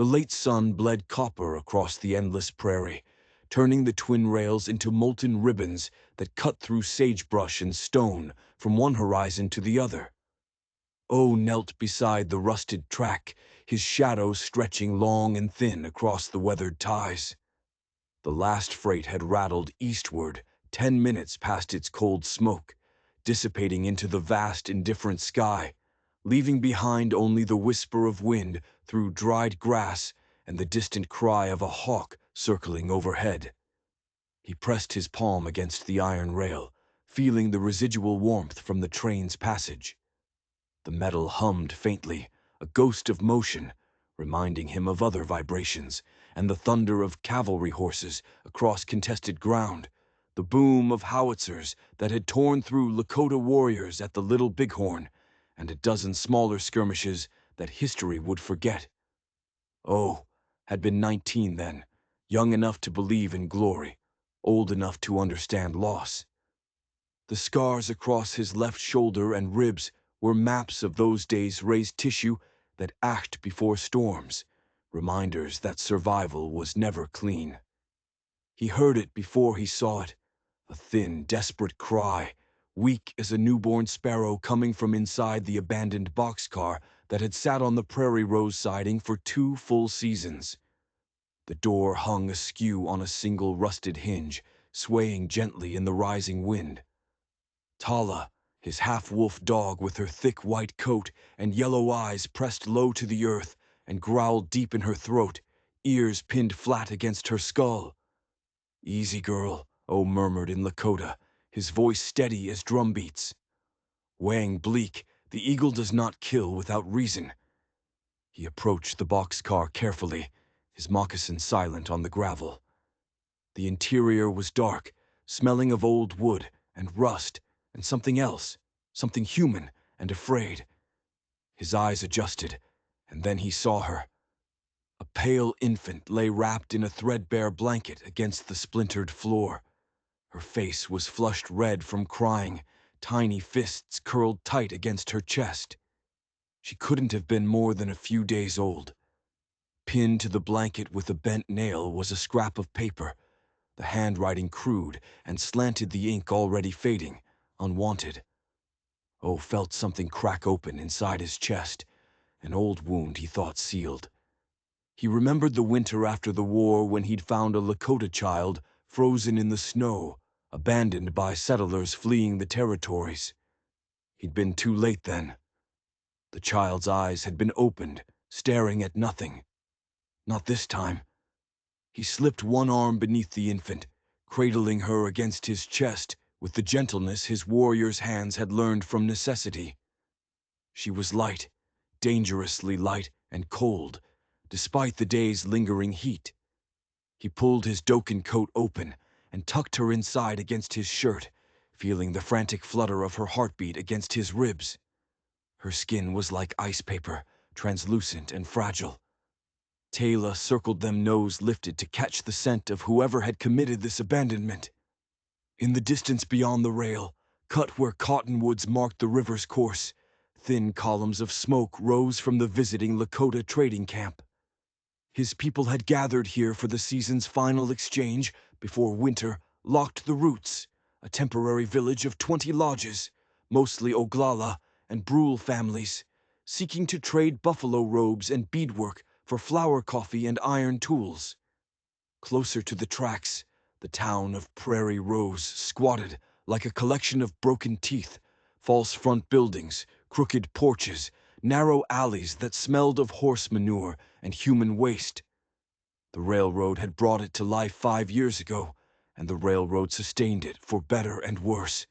The late sun bled copper across the endless prairie, turning the twin rails into molten ribbons that cut through sagebrush and stone from one horizon to the other. O knelt beside the rusted track, his shadow stretching long and thin across the weathered ties. The last freight had rattled eastward 10 minutes past its cold smoke, dissipating into the vast, indifferent sky, leaving behind only the whisper of wind through dried grass and the distant cry of a hawk circling overhead. He pressed his palm against the iron rail, feeling the residual warmth from the train's passage. The metal hummed faintly, a ghost of motion, reminding him of other vibrations, and the thunder of cavalry horses across contested ground, the boom of howitzers that had torn through Lakota warriors at the Little Bighorn, and a dozen smaller skirmishes that history would forget. O had been 19 then, young enough to believe in glory, old enough to understand loss. The scars across his left shoulder and ribs were maps of those days' raised tissue that ached before storms, reminders that survival was never clean. He heard it before he saw it, a thin, desperate cry, weak as a newborn sparrow coming from inside the abandoned boxcar that had sat on the Prairie Rose siding for 2 full seasons. The door hung askew on a single rusted hinge, swaying gently in the rising wind. Tala, his half-wolf dog with her thick white coat and yellow eyes pressed low to the earth and growled deep in her throat, ears pinned flat against her skull. "Easy, girl," O murmured in Lakota, his voice steady as drum beats. Weighing bleak, the eagle does not kill without reason. He approached the boxcar carefully, his moccasin silent on the gravel. The interior was dark, smelling of old wood and rust and something else, something human and afraid. His eyes adjusted, and then he saw her. A pale infant lay wrapped in a threadbare blanket against the splintered floor. Her face was flushed red from crying, tiny fists curled tight against her chest. She couldn't have been more than a few days old. Pinned to the blanket with a bent nail was a scrap of paper, the handwriting crude and slanted, the ink already fading, unwanted. O felt something crack open inside his chest, an old wound he thought sealed. He remembered the winter after the war when he'd found a Lakota child frozen in the snow, abandoned by settlers fleeing the territories. He'd been too late then. The child's eyes had been opened, staring at nothing. Not this time. He slipped one arm beneath the infant, cradling her against his chest with the gentleness his warrior's hands had learned from necessity. She was light, dangerously light and cold, despite the day's lingering heat. He pulled his doken coat open and tucked her inside against his shirt, feeling the frantic flutter of her heartbeat against his ribs. Her skin was like ice paper, translucent and fragile. Taylor circled them, nose lifted to catch the scent of whoever had committed this abandonment. In the distance beyond the rail, cut where cottonwoods marked the river's course, thin columns of smoke rose from the visiting Lakota trading camp. His people had gathered here for the season's final exchange before winter locked the roots, a temporary village of 20 lodges, mostly Oglala and Brule families, seeking to trade buffalo robes and beadwork for flour coffee and iron tools. Closer to the tracks, the town of Prairie Rose squatted like a collection of broken teeth, false front buildings, crooked porches, narrow alleys that smelled of horse manure and human waste. The railroad had brought it to life 5 years ago, and the railroad sustained it for better and worse.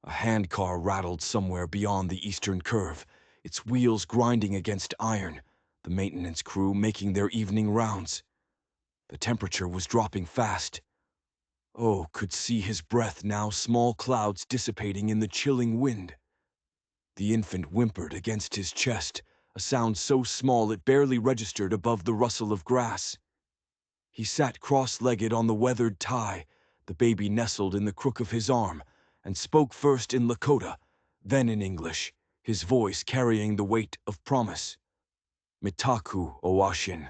A handcar rattled somewhere beyond the eastern curve, its wheels grinding against iron, the maintenance crew making their evening rounds. The temperature was dropping fast. O could see his breath now, small clouds dissipating in the chilling wind. The infant whimpered against his chest, a sound so small it barely registered above the rustle of grass. He sat cross-legged on the weathered tie, the baby nestled in the crook of his arm, and spoke first in Lakota, then in English, his voice carrying the weight of promise. Mitaku Owashin.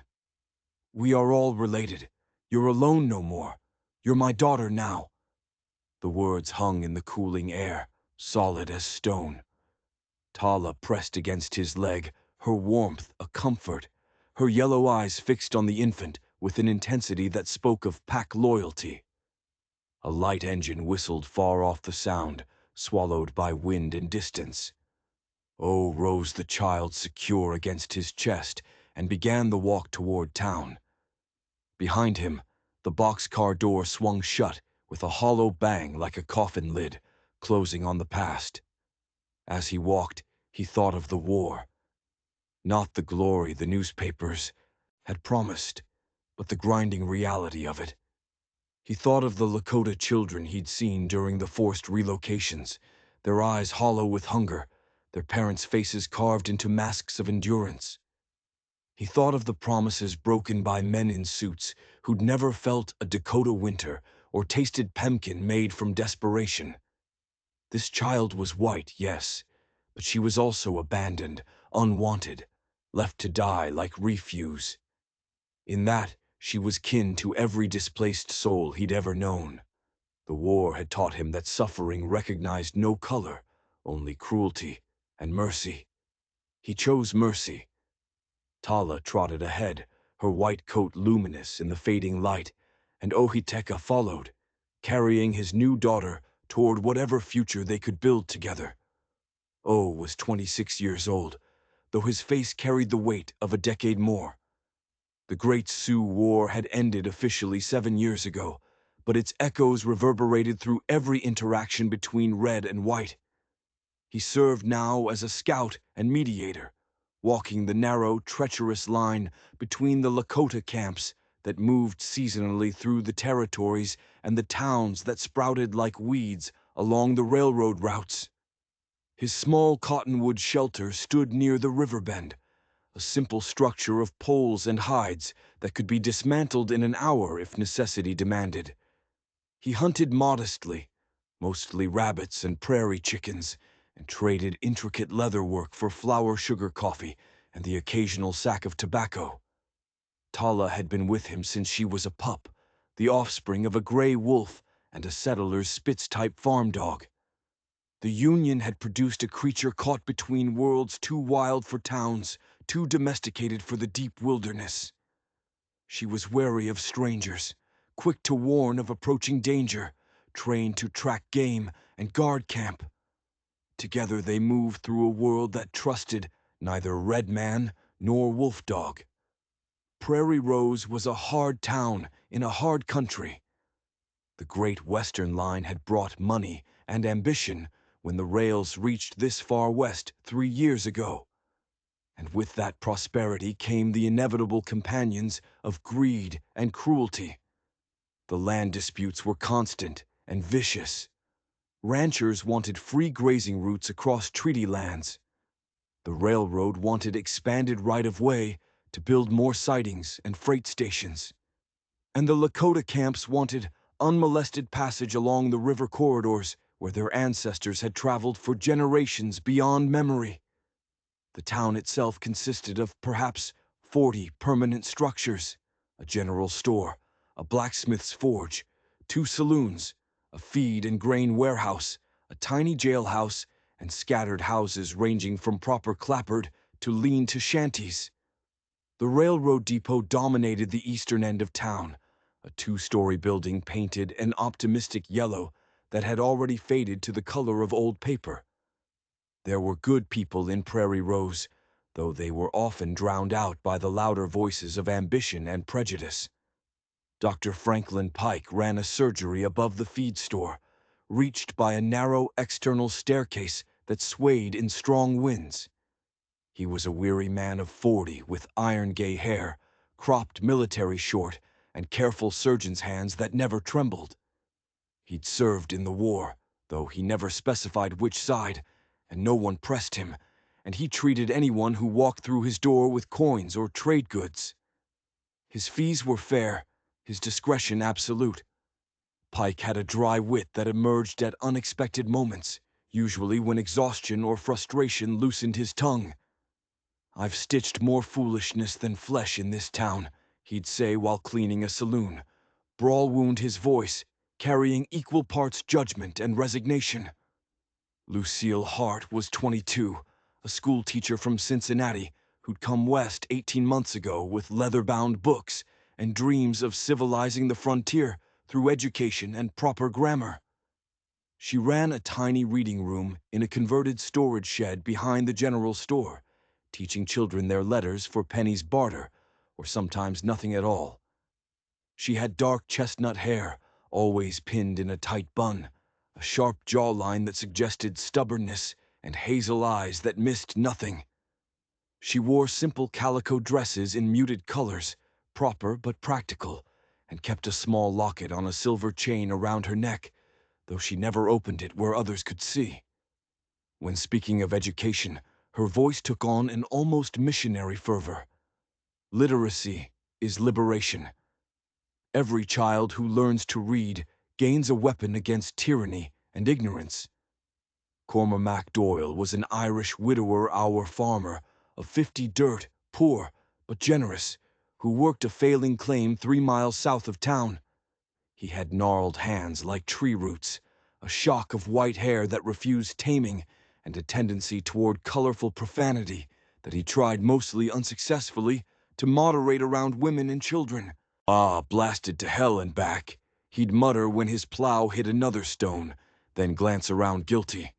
We are all related. You're alone no more. You're my daughter now. The words hung in the cooling air, solid as stone. Tala pressed against his leg, her warmth a comfort, her yellow eyes fixed on the infant with an intensity that spoke of pack loyalty. A light engine whistled far off, the sound, swallowed by wind and distance. Oh rose the child secure against his chest and began the walk toward town. Behind him, the boxcar door swung shut with a hollow bang like a coffin lid, closing on the past. As he walked, he thought of the war. Not the glory the newspapers had promised, but the grinding reality of it. He thought of the Lakota children he'd seen during the forced relocations, their eyes hollow with hunger, their parents' faces carved into masks of endurance. He thought of the promises broken by men in suits who'd never felt a Dakota winter or tasted pemmican made from desperation. This child was white, yes, but she was also abandoned, unwanted, left to die like refuse. In that, she was kin to every displaced soul he'd ever known. The war had taught him that suffering recognized no color, only cruelty and mercy. He chose mercy. Tala trotted ahead, her white coat luminous in the fading light, and Ohiteka followed, carrying his new daughter toward whatever future they could build together. O was 26 years old, though his face carried the weight of a decade more. The Great Sioux War had ended officially 7 years ago, but its echoes reverberated through every interaction between red and white. He served now as a scout and mediator, walking the narrow, treacherous line between the Lakota camps that moved seasonally through the territories and the towns that sprouted like weeds along the railroad routes. His small cottonwood shelter stood near the river bend, a simple structure of poles and hides that could be dismantled in an hour if necessity demanded. He hunted modestly, mostly rabbits and prairie chickens, and traded intricate leatherwork for flour sugar coffee and the occasional sack of tobacco. Tala had been with him since she was a pup, the offspring of a gray wolf and a settler's Spitz-type farm dog. The Union had produced a creature caught between worlds, too wild for towns, too domesticated for the deep wilderness. She was wary of strangers, quick to warn of approaching danger, trained to track game and guard camp. Together they moved through a world that trusted neither red man nor wolf dog. Prairie Rose was a hard town in a hard country. The Great Western Line had brought money and ambition when the rails reached this far west 3 years ago. And with that prosperity came the inevitable companions of greed and cruelty. The land disputes were constant and vicious. Ranchers wanted free grazing routes across treaty lands. The railroad wanted expanded right-of-way to build more sidings and freight stations. And the Lakota camps wanted unmolested passage along the river corridors where their ancestors had traveled for generations beyond memory. The town itself consisted of perhaps 40 permanent structures, a general store, a blacksmith's forge, 2 saloons, a feed and grain warehouse, a tiny jailhouse, and scattered houses ranging from proper clapboard to lean-to shanties. The railroad depot dominated the eastern end of town, a 2-story building painted an optimistic yellow that had already faded to the color of old paper. There were good people in Prairie Rose, though they were often drowned out by the louder voices of ambition and prejudice. Dr. Franklin Pike ran a surgery above the feed store, reached by a narrow external staircase that swayed in strong winds. He was a weary man of 40 with iron-gray hair, cropped military short, and careful surgeon's hands that never trembled. He'd served in the war, though he never specified which side, and no one pressed him, and he treated anyone who walked through his door with coins or trade goods. His fees were fair, his discretion absolute. Pike had a dry wit that emerged at unexpected moments, usually when exhaustion or frustration loosened his tongue. "I've stitched more foolishness than flesh in this town," he'd say while cleaning a saloon. Brawl wound his voice, carrying equal parts judgment and resignation. Lucille Hart was 22, a schoolteacher from Cincinnati who'd come west 18 months ago with leather-bound books and dreams of civilizing the frontier through education and proper grammar. She ran a tiny reading room in a converted storage shed behind the general store, teaching children their letters for pennies barter, or sometimes nothing at all. She had dark chestnut hair, always pinned in a tight bun, a sharp jawline that suggested stubbornness, and hazel eyes that missed nothing. She wore simple calico dresses in muted colors, proper but practical, and kept a small locket on a silver chain around her neck, though she never opened it where others could see. When speaking of education, her voice took on an almost missionary fervor. Literacy is liberation. Every child who learns to read gains a weapon against tyranny and ignorance. Cormac Doyle was an Irish widower-hour farmer of 50 dirt, poor but generous, who worked a failing claim 3 miles south of town. He had gnarled hands like tree roots, a shock of white hair that refused taming, and a tendency toward colorful profanity that he tried mostly unsuccessfully to moderate around women and children. "Ah, blasted to hell and back," he'd mutter when his plow hit another stone, then glance around guilty.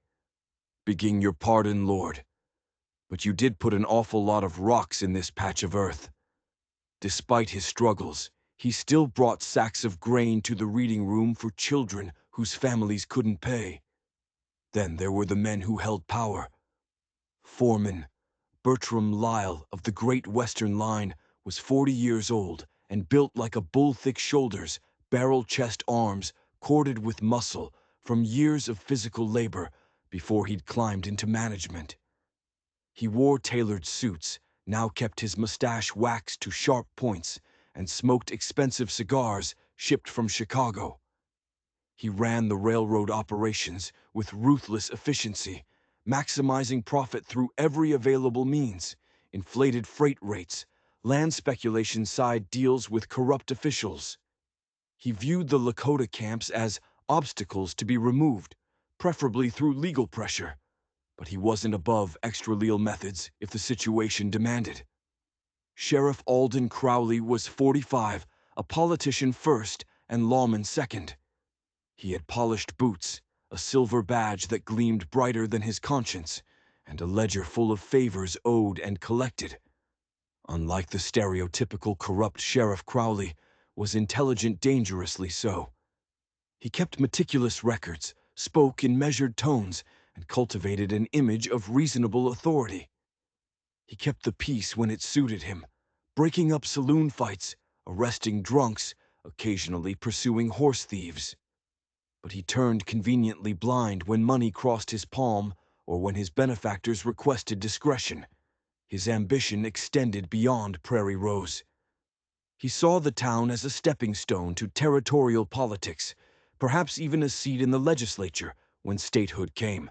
"Begging your pardon, Lord, but you did put an awful lot of rocks in this patch of earth." Despite his struggles, he still brought sacks of grain to the reading room for children whose families couldn't pay. Then there were the men who held power. Foreman Bertram Lyle of the Great Western Line was 40 years old and built like a bull, thick shoulders, barrel-chest arms, corded with muscle from years of physical labor before he'd climbed into management. He wore tailored suits, now kept his mustache waxed to sharp points, and smoked expensive cigars shipped from Chicago. He ran the railroad operations with ruthless efficiency, maximizing profit through every available means: inflated freight rates, land speculation side deals with corrupt officials. He viewed the Lakota camps as obstacles to be removed, preferably through legal pressure, but he wasn't above extra-legal methods if the situation demanded. Sheriff Alden Crowley was 45, a politician first and lawman second. He had polished boots, a silver badge that gleamed brighter than his conscience, and a ledger full of favors owed and collected. Unlike the stereotypical corrupt Sheriff, Crowley was intelligent, dangerously so. He kept meticulous records, spoke in measured tones, and cultivated an image of reasonable authority. He kept the peace when it suited him, breaking up saloon fights, arresting drunks, occasionally pursuing horse thieves. But he turned conveniently blind when money crossed his palm or when his benefactors requested discretion. His ambition extended beyond Prairie Rose. He saw the town as a stepping stone to territorial politics, perhaps even a seat in the legislature when statehood came.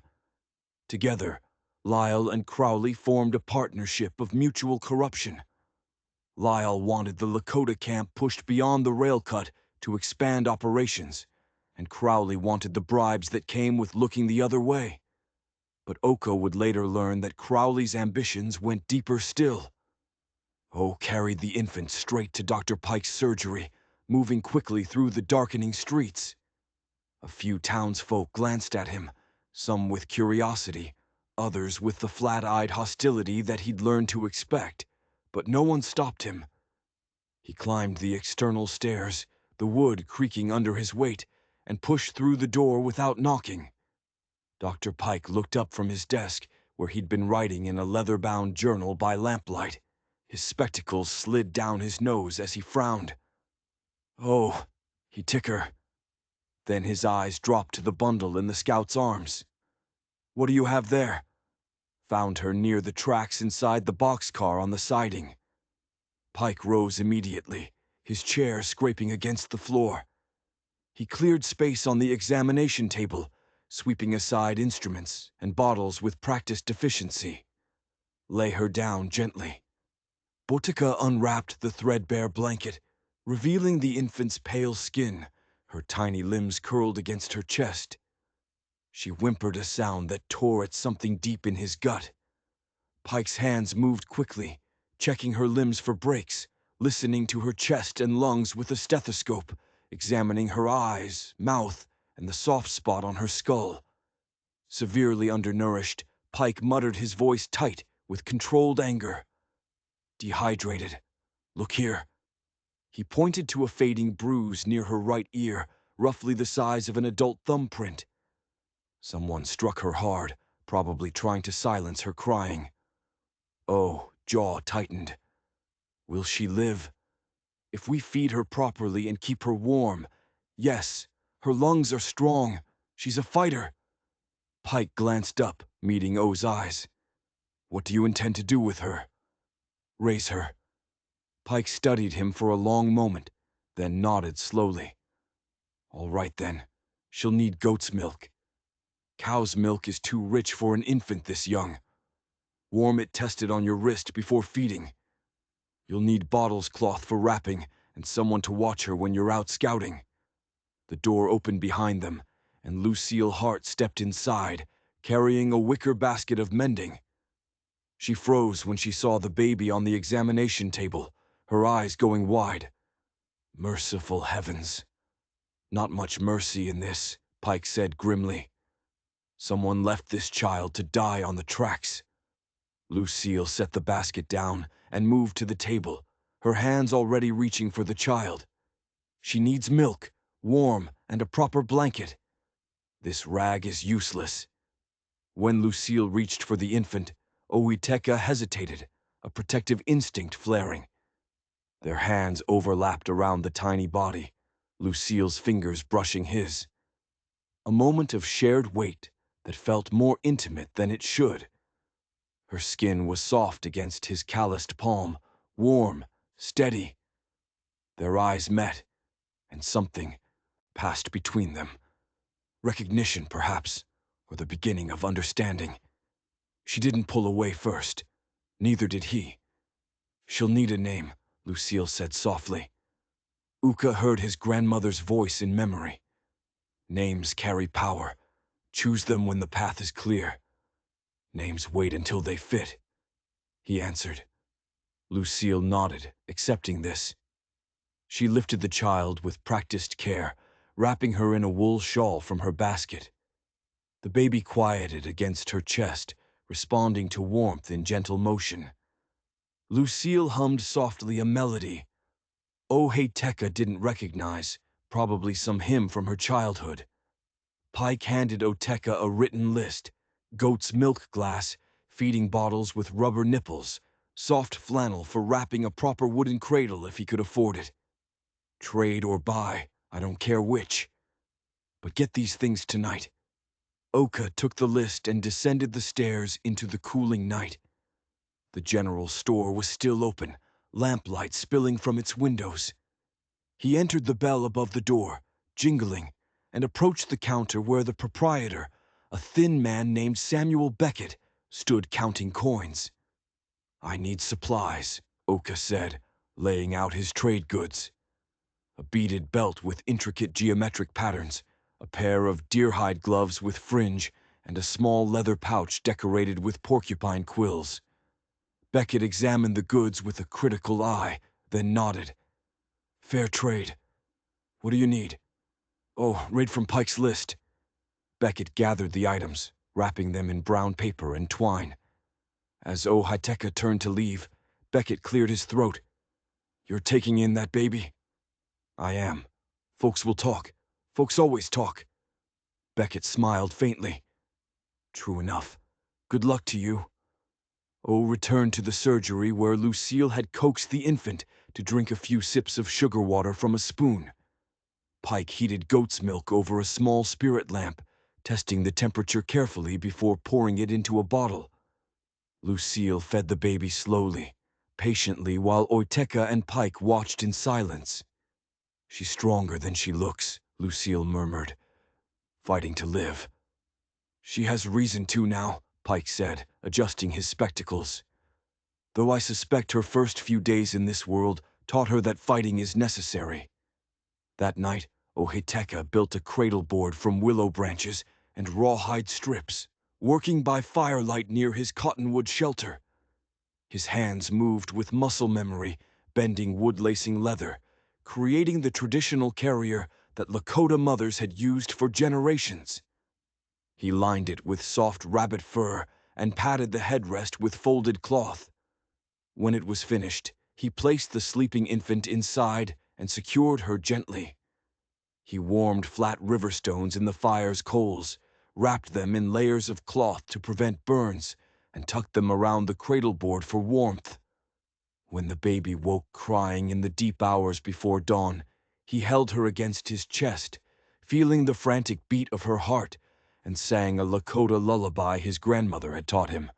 Together, Lyle and Crowley formed a partnership of mutual corruption. Lyle wanted the Lakota camp pushed beyond the rail cut to expand operations, and Crowley wanted the bribes that came with looking the other way. But Oko would later learn that Crowley's ambitions went deeper still. O carried the infant straight to Dr. Pike's surgery, moving quickly through the darkening streets. A few townsfolk glanced at him, some with curiosity, others with the flat-eyed hostility that he'd learned to expect, but no one stopped him. He climbed the external stairs, the wood creaking under his weight, and pushed through the door without knocking. Dr. Pike looked up from his desk, where he'd been writing in a leather-bound journal by lamplight. His spectacles slid down his nose as he frowned. "Oh," he ticker. Then his eyes dropped to the bundle in the scout's arms. "What do you have there?" Found her near the tracks inside the boxcar on the siding. Pike rose immediately, his chair scraping against the floor. He cleared space on the examination table, sweeping aside instruments and bottles with practiced efficiency. Lay her down gently. Botica unwrapped the threadbare blanket, revealing the infant's pale skin, her tiny limbs curled against her chest. She whimpered a sound that tore at something deep in his gut. Pike's hands moved quickly, checking her limbs for breaks, listening to her chest and lungs with a stethoscope, examining her eyes, mouth, and the soft spot on her skull. Severely undernourished, Pike muttered, his voice tight with controlled anger. Dehydrated. Look here. He pointed to a fading bruise near her right ear, roughly the size of an adult thumbprint. Someone struck her hard, probably trying to silence her crying. Oh, jaw tightened. Will she live? If we feed her properly and keep her warm. Yes, her lungs are strong. She's a fighter. Pike glanced up, meeting O's eyes. What do you intend to do with her? Raise her. Pike studied him for a long moment, then nodded slowly. All right then, she'll need goat's milk. Cow's milk is too rich for an infant this young. Warm it tested on your wrist before feeding. You'll need bottles cloth for wrapping and someone to watch her when you're out scouting. The door opened behind them, and Lucille Hart stepped inside, carrying a wicker basket of mending. She froze when she saw the baby on the examination table, her eyes going wide. Merciful heavens. Not much mercy in this, Pike said grimly. Someone left this child to die on the tracks. Lucille set the basket down and moved to the table, her hands already reaching for the child. She needs milk, warm, and a proper blanket. This rag is useless. When Lucille reached for the infant, Oiteka hesitated, a protective instinct flaring. Their hands overlapped around the tiny body, Lucille's fingers brushing his. A moment of shared weight that felt more intimate than it should. Her skin was soft against his calloused palm, warm, steady. Their eyes met, and something passed between them. Recognition, perhaps, or the beginning of understanding. She didn't pull away first. Neither did he. She'll need a name, Lucille said softly. Uka heard his grandmother's voice in memory. Names carry power. Choose them when the path is clear. Names wait until they fit, he answered. Lucille nodded, accepting this. She lifted the child with practiced care, wrapping her in a wool shawl from her basket. The baby quieted against her chest, responding to warmth in gentle motion. Lucille hummed softly a melody. Oiteka didn't recognize, probably some hymn from her childhood. Pike handed Oteka a written list: goat's milk glass, feeding bottles with rubber nipples, soft flannel for wrapping a proper wooden cradle if he could afford it. Trade or buy, I don't care which. But get these things tonight. Oka took the list and descended the stairs into the cooling night. The general store was still open, lamplight spilling from its windows. He entered the bell above the door, jingling, and approached the counter where the proprietor, a thin man named Samuel Beckett, stood counting coins. I need supplies, Oka said, laying out his trade goods. A beaded belt with intricate geometric patterns, a pair of deerhide gloves with fringe, and a small leather pouch decorated with porcupine quills. Beckett examined the goods with a critical eye, then nodded. Fair trade. What do you need? Oh, right from Pike's list. Beckett gathered the items, wrapping them in brown paper and twine. As Oiteka turned to leave, Beckett cleared his throat. You're taking in that baby? I am. Folks will talk. Folks always talk. Beckett smiled faintly. True enough. Good luck to you. O returned to the surgery where Lucille had coaxed the infant to drink a few sips of sugar water from a spoon. Pike heated goat's milk over a small spirit lamp, testing the temperature carefully before pouring it into a bottle. Lucille fed the baby slowly, patiently, while Oiteka and Pike watched in silence. She's stronger than she looks, Lucille murmured, fighting to live. She has reason to now, Pike said, adjusting his spectacles. though I suspect her first few days in this world taught her that fighting is necessary. That night, Ohiteka built a cradleboard from willow branches and rawhide strips, working by firelight near his cottonwood shelter. His hands moved with muscle memory, bending wood-lacing leather, creating the traditional carrier that Lakota mothers had used for generations. He lined it with soft rabbit fur and padded the headrest with folded cloth. When it was finished, he placed the sleeping infant inside and secured her gently. He warmed flat river stones in the fire's coals, wrapped them in layers of cloth to prevent burns, and tucked them around the cradleboard for warmth. When the baby woke crying in the deep hours before dawn, he held her against his chest, feeling the frantic beat of her heart, and sang a Lakota lullaby his grandmother had taught him.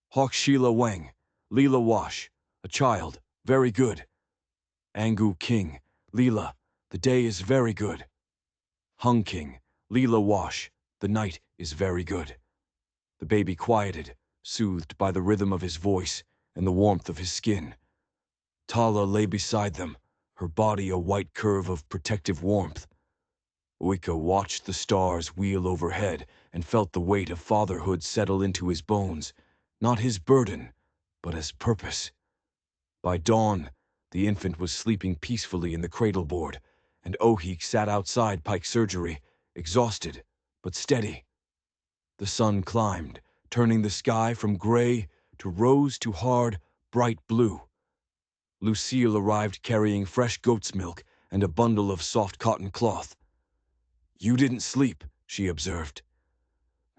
Hawk Sheila Wang, Leela Wash, a child, very good. Angu King, Leela, the day is very good. Hung King, Leela Wash, the night is very good. The baby quieted, soothed by the rhythm of his voice and the warmth of his skin. Tala lay beside them, her body a white curve of protective warmth. Oika watched the stars wheel overhead and felt the weight of fatherhood settle into his bones, not his burden, but as purpose. By dawn, the infant was sleeping peacefully in the cradleboard, and Ohik sat outside Pike Surgery, exhausted but steady. The sun climbed, turning the sky from gray to rose to hard, bright blue. Lucille arrived carrying fresh goat's milk and a bundle of soft cotton cloth. "You didn't sleep," she observed.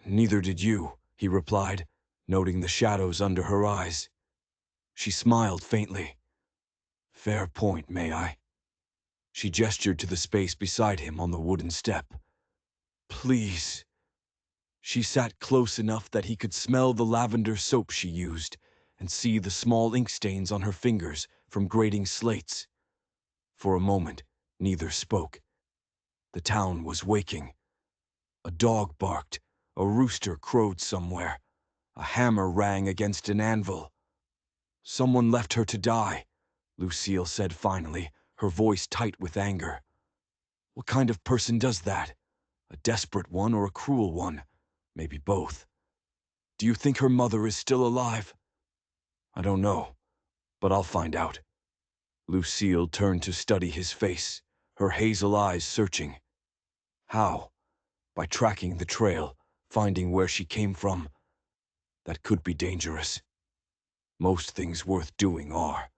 "Neither did you," he replied, noting the shadows under her eyes. She smiled faintly. "Fair point, may I?" She gestured to the space beside him on the wooden step. "Please." She sat close enough that he could smell the lavender soap she used and see the small ink stains on her fingers from grating slates. For a moment, neither spoke. The town was waking. A dog barked, a rooster crowed somewhere, a hammer rang against an anvil. "Someone left her to die," Lucille said finally, her voice tight with anger. "What kind of person does that? A desperate one or a cruel one? Maybe both. Do you think her mother is still alive?" "I don't know, but I'll find out." Lucille turned to study his face, her hazel eyes searching. How? By tracking the trail, finding where she came from. That could be dangerous. Most things worth doing are.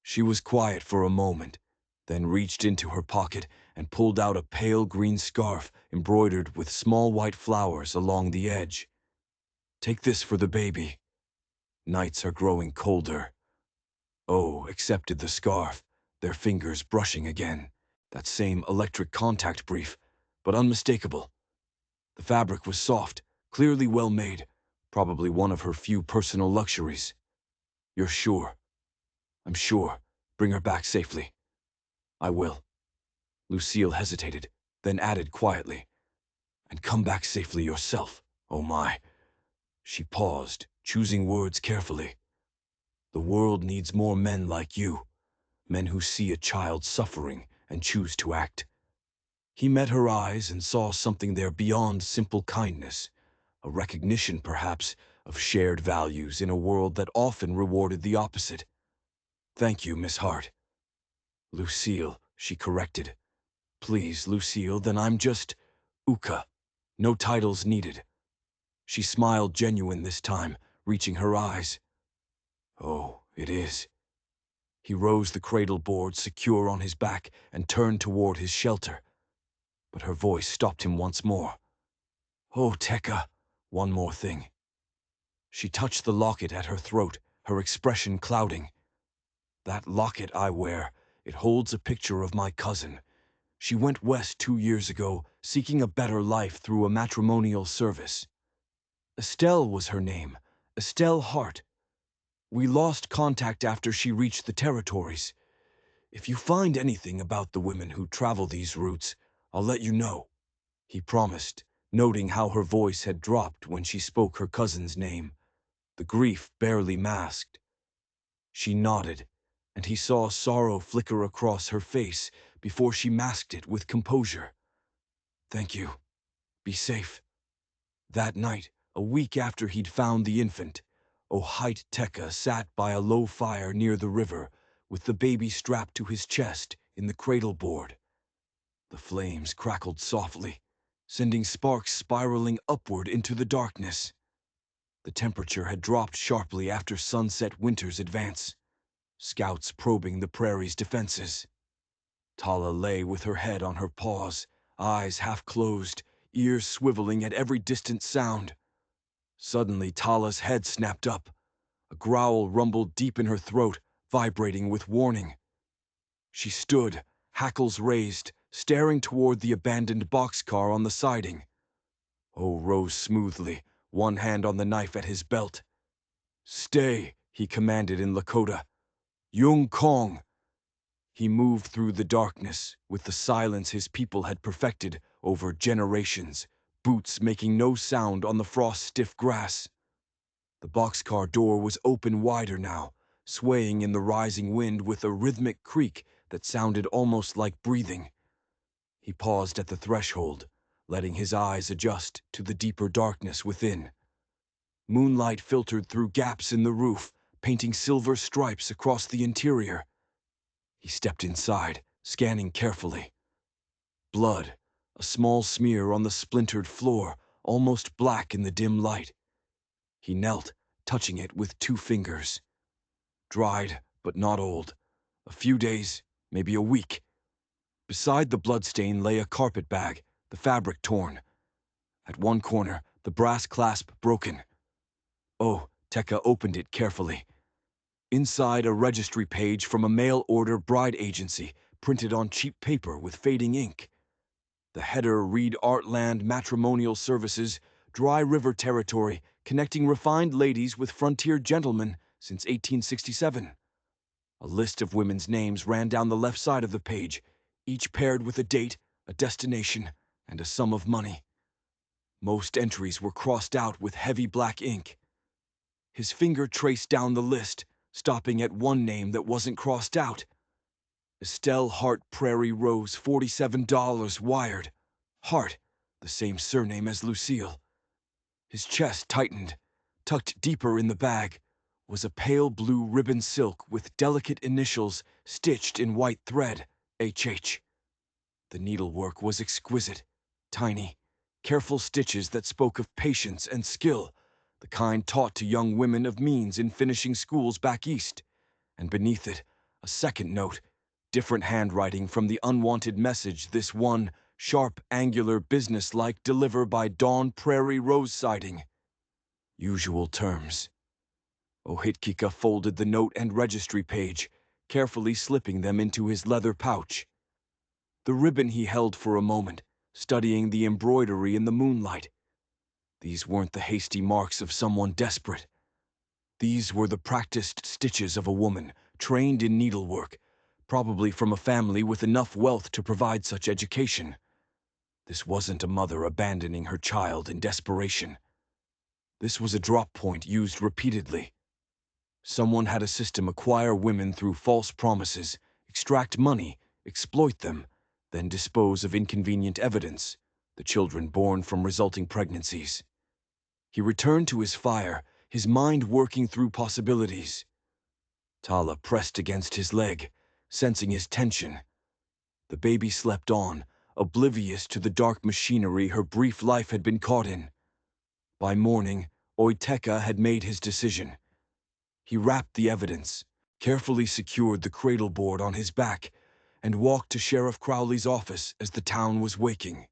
She was quiet for a moment, then reached into her pocket and pulled out a pale green scarf embroidered with small white flowers along the edge. "Take this for the baby. Nights are growing colder." Oh accepted the scarf, their fingers brushing again. That same electric contact brief, but unmistakable. The fabric was soft, clearly well made, probably one of her few personal luxuries. "You're sure?" "I'm sure. Bring her back safely." "I will." Lucille hesitated, then added quietly, "And come back safely yourself, oh my." She paused, choosing words carefully. "The world needs more men like you, men who see a child suffering and choose to act." He met her eyes and saw something there beyond simple kindness, a recognition, perhaps, of shared values in a world that often rewarded the opposite. "Thank you, Miss Hart." "Lucille," she corrected. "Please, Lucille, then I'm just Uka. No titles needed." She smiled genuine this time, reaching her eyes. "Oh, it is." He rose the cradle board secure on his back and turned toward his shelter. But her voice stopped him once more. "Oh, Tekka, one more thing." She touched the locket at her throat, her expression clouding. "That locket I wear, it holds a picture of my cousin. She went west 2 years ago, seeking a better life through a matrimonial service. Estelle was her name, Estelle Hart. We lost contact after she reached the territories. If you find anything about the women who travel these routes, I'll let you know," he promised, noting how her voice had dropped when she spoke her cousin's name, the grief barely masked. She nodded, and he saw sorrow flicker across her face before she masked it with composure. "Thank you. Be safe." That night, a week after he'd found the infant, Ohite Tekka sat by a low fire near the river, with the baby strapped to his chest in the cradleboard. The flames crackled softly, sending sparks spiraling upward into the darkness. The temperature had dropped sharply after sunset winter's advance, scouts probing the prairie's defenses. Tala lay with her head on her paws, eyes half closed, ears swiveling at every distant sound. Suddenly, Tala's head snapped up. A growl rumbled deep in her throat, vibrating with warning. She stood, hackles raised, staring toward the abandoned boxcar on the siding. O rose smoothly, one hand on the knife at his belt. "Stay," he commanded in Lakota. "Yung Kong." He moved through the darkness with the silence his people had perfected over generations, boots making no sound on the frost-stiff grass. The boxcar door was open wider now, swaying in the rising wind with a rhythmic creak that sounded almost like breathing. He paused at the threshold, letting his eyes adjust to the deeper darkness within. Moonlight filtered through gaps in the roof, painting silver stripes across the interior. He stepped inside, scanning carefully. Blood, a small smear on the splintered floor, almost black in the dim light. He knelt, touching it with 2 fingers. Dried, but not old. A few days, maybe a week. Beside the bloodstain lay a carpet bag, the fabric torn. At one corner, the brass clasp broken. Oh, Tekka opened it carefully. Inside, a registry page from a mail-order bride agency, printed on cheap paper with fading ink. The header read Artland Matrimonial Services, Dry River Territory, connecting refined ladies with frontier gentlemen since 1867. A list of women's names ran down the left side of the page, each paired with a date, a destination, and a sum of money. Most entries were crossed out with heavy black ink. His finger traced down the list, stopping at one name that wasn't crossed out. Estelle Hart Prairie Rose, $47 wired. Hart, the same surname as Lucille. His chest tightened. Tucked deeper in the bag was a pale blue ribbon silk with delicate initials stitched in white thread, HH. The needlework was exquisite, tiny, careful stitches that spoke of patience and skill, the kind taught to young women of means in finishing schools back east. And beneath it, a second note, different handwriting from the unwanted message this one, sharp, angular, businesslike deliver by Dawn Prairie Rose Siding. Usual terms. Ohitkika folded the note and registry page, carefully slipping them into his leather pouch. The ribbon he held for a moment, studying the embroidery in the moonlight. These weren't the hasty marks of someone desperate. These were the practiced stitches of a woman, trained in needlework, probably from a family with enough wealth to provide such education. This wasn't a mother abandoning her child in desperation. This was a drop point used repeatedly. Someone had a system acquire women through false promises, extract money, exploit them, then dispose of inconvenient evidence, the children born from resulting pregnancies. He returned to his fire, his mind working through possibilities. Tala pressed against his leg, sensing his tension. The baby slept on, oblivious to the dark machinery her brief life had been caught in. By morning, Oiteka had made his decision. He wrapped the evidence, carefully secured the cradleboard on his back, and walked to Sheriff Crowley's office as the town was waking.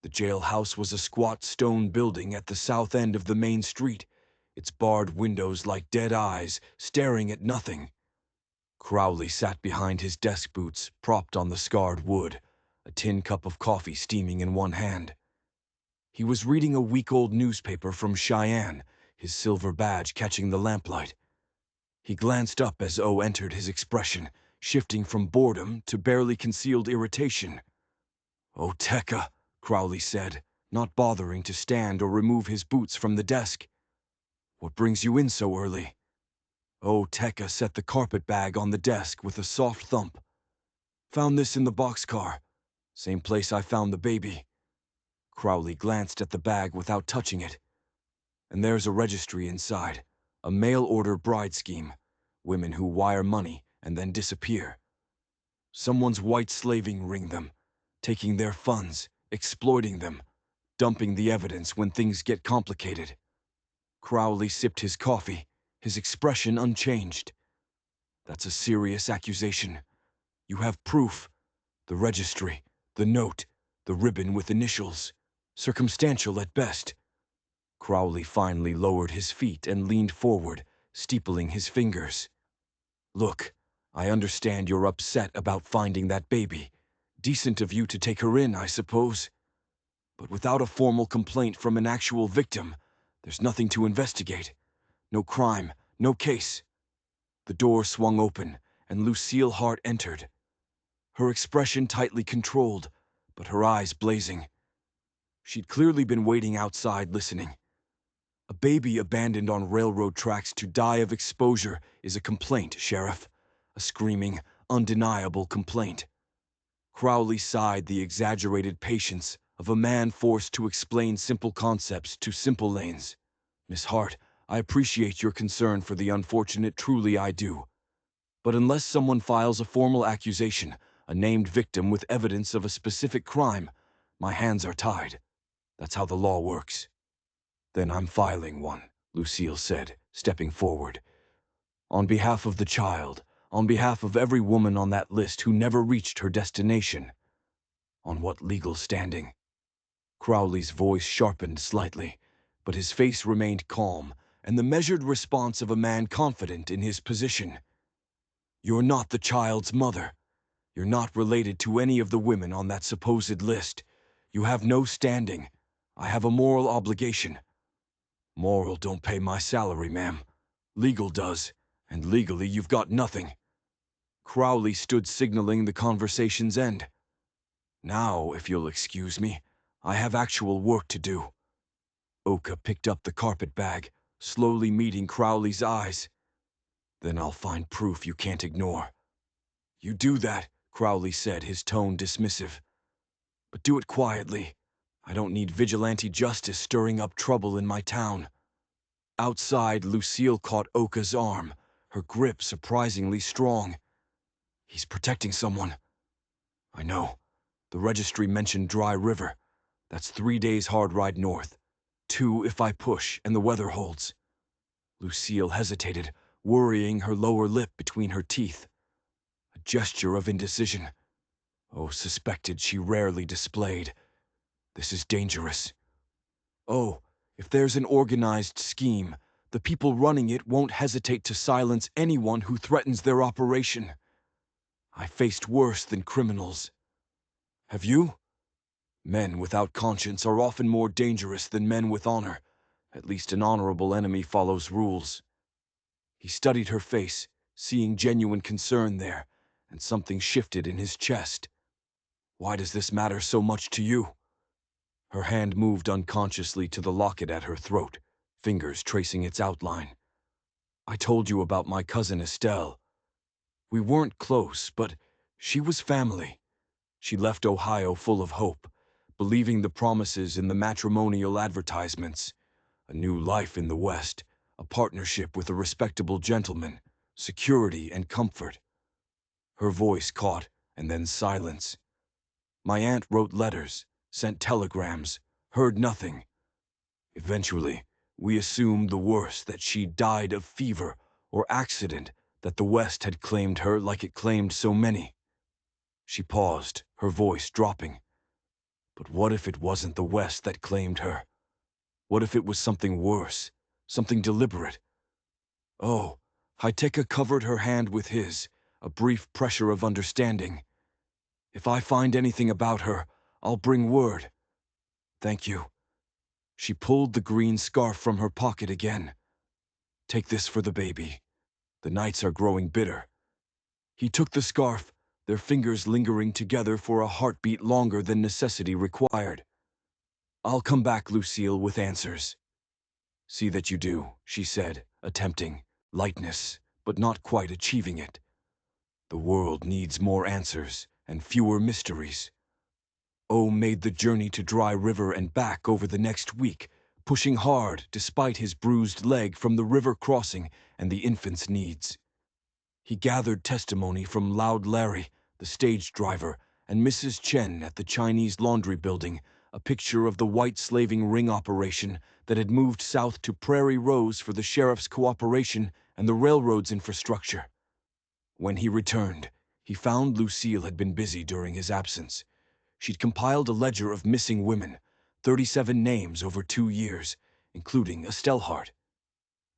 The jailhouse was a squat stone building at the south end of the main street, its barred windows like dead eyes, staring at nothing. Crowley sat behind his desk boots, propped on the scarred wood, a tin cup of coffee steaming in one hand. He was reading a week-old newspaper from Cheyenne, his silver badge catching the lamplight. He glanced up as O entered, his expression shifting from boredom to barely concealed irritation. "Oh, Tekka," Crowley said, not bothering to stand or remove his boots from the desk. "What brings you in so early?" Oh, Tekka set the carpet bag on the desk with a soft thump. Found this in the boxcar. Same place I found the baby. Crowley glanced at the bag without touching it. And there's a registry inside. A mail-order bride scheme. Women who wire money and then disappear. Someone's white slaving ring them, taking their funds, exploiting them, dumping the evidence when things get complicated. Crowley sipped his coffee, his expression unchanged. That's a serious accusation. You have proof. The registry, the note, the ribbon with initials. Circumstantial at best. Crowley finally lowered his feet and leaned forward, steepling his fingers. Look, I understand you're upset about finding that baby. Decent of you to take her in, I suppose. But without a formal complaint from an actual victim, there's nothing to investigate. No crime, no case. The door swung open, and Lucille Hart entered. Her expression tightly controlled, but her eyes blazing. She'd clearly been waiting outside listening. A baby abandoned on railroad tracks to die of exposure is a complaint, Sheriff. A screaming, undeniable complaint. Crowley sighed the exaggerated patience of a man forced to explain simple concepts to simple lanes. Miss Hart, I appreciate your concern for the unfortunate, truly I do. But unless someone files a formal accusation, a named victim with evidence of a specific crime, my hands are tied. That's how the law works. Then I'm filing one, Lucille said, stepping forward. On behalf of the child, on behalf of every woman on that list who never reached her destination. On what legal standing? Crowley's voice sharpened slightly, but his face remained calm, and the measured response of a man confident in his position. You're not the child's mother. You're not related to any of the women on that supposed list. You have no standing. I have a moral obligation. Moral don't pay my salary, ma'am. Legal does, and legally you've got nothing. Crowley stood signaling the conversation's end. Now, if you'll excuse me, I have actual work to do. Oka picked up the carpet bag, slowly meeting Crowley's eyes. Then I'll find proof you can't ignore. You do that, Crowley said, his tone dismissive. But do it quietly. I don't need vigilante justice stirring up trouble in my town. Outside, Lucille caught Oka's arm, her grip surprisingly strong. He's protecting someone. I know. The registry mentioned Dry River. That's 3 days hard ride north. 2 if I push and the weather holds. Lucille hesitated, worrying her lower lip between her teeth. A gesture of indecision. Oh, suspected she rarely displayed. This is dangerous. Oh, if there's an organized scheme, the people running it won't hesitate to silence anyone who threatens their operation. I faced worse than criminals. Have you? Men without conscience are often more dangerous than men with honor. At least an honorable enemy follows rules. He studied her face, seeing genuine concern there, and something shifted in his chest. Why does this matter so much to you? Her hand moved unconsciously to the locket at her throat, fingers tracing its outline. I told you about my cousin Estelle. We weren't close, but she was family. She left Ohio full of hope, believing the promises in the matrimonial advertisements. A new life in the West, a partnership with a respectable gentleman, security and comfort. Her voice caught, and then silence. My aunt wrote letters, sent telegrams, heard nothing. Eventually, we assumed the worst, that she died of fever or accident, that the West had claimed her like it claimed so many. She paused, her voice dropping. But what if it wasn't the West that claimed her? What if it was something worse, something deliberate? Oh, Hiteka covered her hand with his, a brief pressure of understanding. If I find anything about her, I'll bring word. Thank you. She pulled the green scarf from her pocket again. Take this for the baby. The nights are growing bitter. He took the scarf, their fingers lingering together for a heartbeat longer than necessity required. I'll come back, Lucille, with answers. See that you do, she said, attempting lightness, but not quite achieving it. The world needs more answers and fewer mysteries. O made the journey to Dry River and back over the next week, pushing hard despite his bruised leg from the river crossing and the infant's needs. He gathered testimony from Loud Larry, the stage driver, and Mrs. Chen at the Chinese laundry building, a picture of the white slaving ring operation that had moved south to Prairie Rose for the sheriff's cooperation and the railroad's infrastructure. When he returned, he found Lucille had been busy during his absence. She'd compiled a ledger of missing women, 37 names over 2 years, including a Stelhart.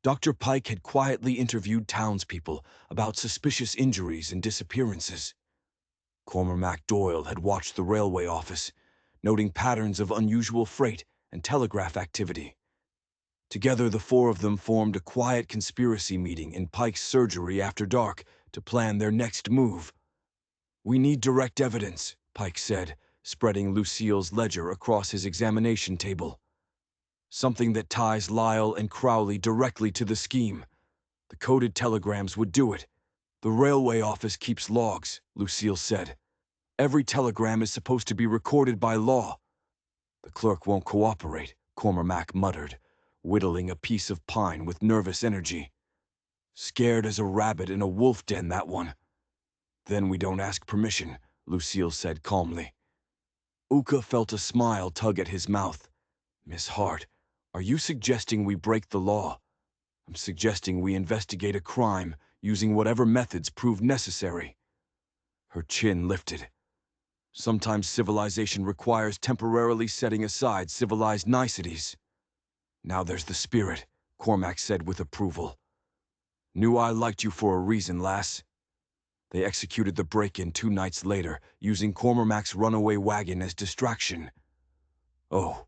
Dr. Pike had quietly interviewed townspeople about suspicious injuries and disappearances. Cormac Doyle had watched the railway office, noting patterns of unusual freight and telegraph activity. Together, the four of them formed a quiet conspiracy meeting in Pike's surgery after dark to plan their next move. "We need direct evidence," Pike said, spreading Lucille's ledger across his examination table. "Something that ties Lyle and Crowley directly to the scheme. The coded telegrams would do it. The railway office keeps logs," Lucille said. "Every telegram is supposed to be recorded by law." "The clerk won't cooperate," Cormac muttered, whittling a piece of pine with nervous energy. "Scared as a rabbit in a wolf den, that one." "Then we don't ask permission," Lucille said calmly. Uka felt a smile tug at his mouth. "Miss Hart, are you suggesting we break the law?" "I'm suggesting we investigate a crime using whatever methods prove necessary." Her chin lifted. "Sometimes civilization requires temporarily setting aside civilized niceties." "Now there's the spirit," Cormac said with approval. "Knew I liked you for a reason, lass." They executed the break-in 2 nights later, using Cormac's runaway wagon as distraction. Oh,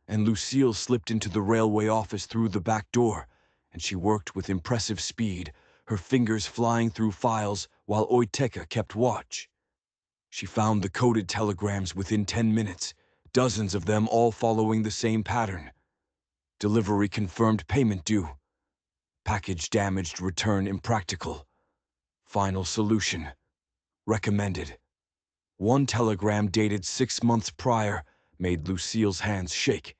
and Lucille slipped into the railway office through the back door, and she worked with impressive speed, her fingers flying through files while Oiteka kept watch. She found the coded telegrams within 10 minutes, dozens of them all following the same pattern. Delivery confirmed, payment due. Package damaged, return impractical. Final solution. Recommended. One telegram dated 6 months prior made Lucille's hands shake.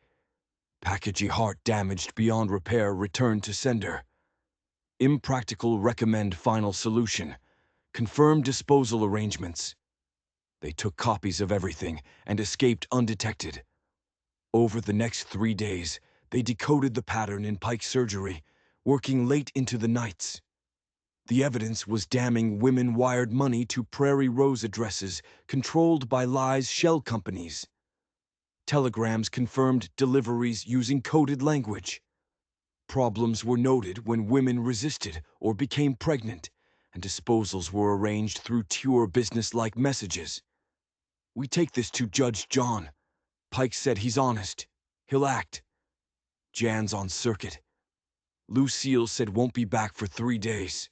Packagey heart damaged beyond repair, returned to sender. Impractical, recommend final solution. Confirm disposal arrangements. They took copies of everything and escaped undetected. Over the next 3 days, they decoded the pattern in Pike's surgery, working late into the nights. The evidence was damning. Women wired money to Prairie Rose addresses controlled by Lie's shell companies. Telegrams confirmed deliveries using coded language. Problems were noted when women resisted or became pregnant, and disposals were arranged through pure business-like messages. "We take this to Judge John. Pike said he's honest. He'll act. Jan's on circuit. Lucille said won't be back for 3 days."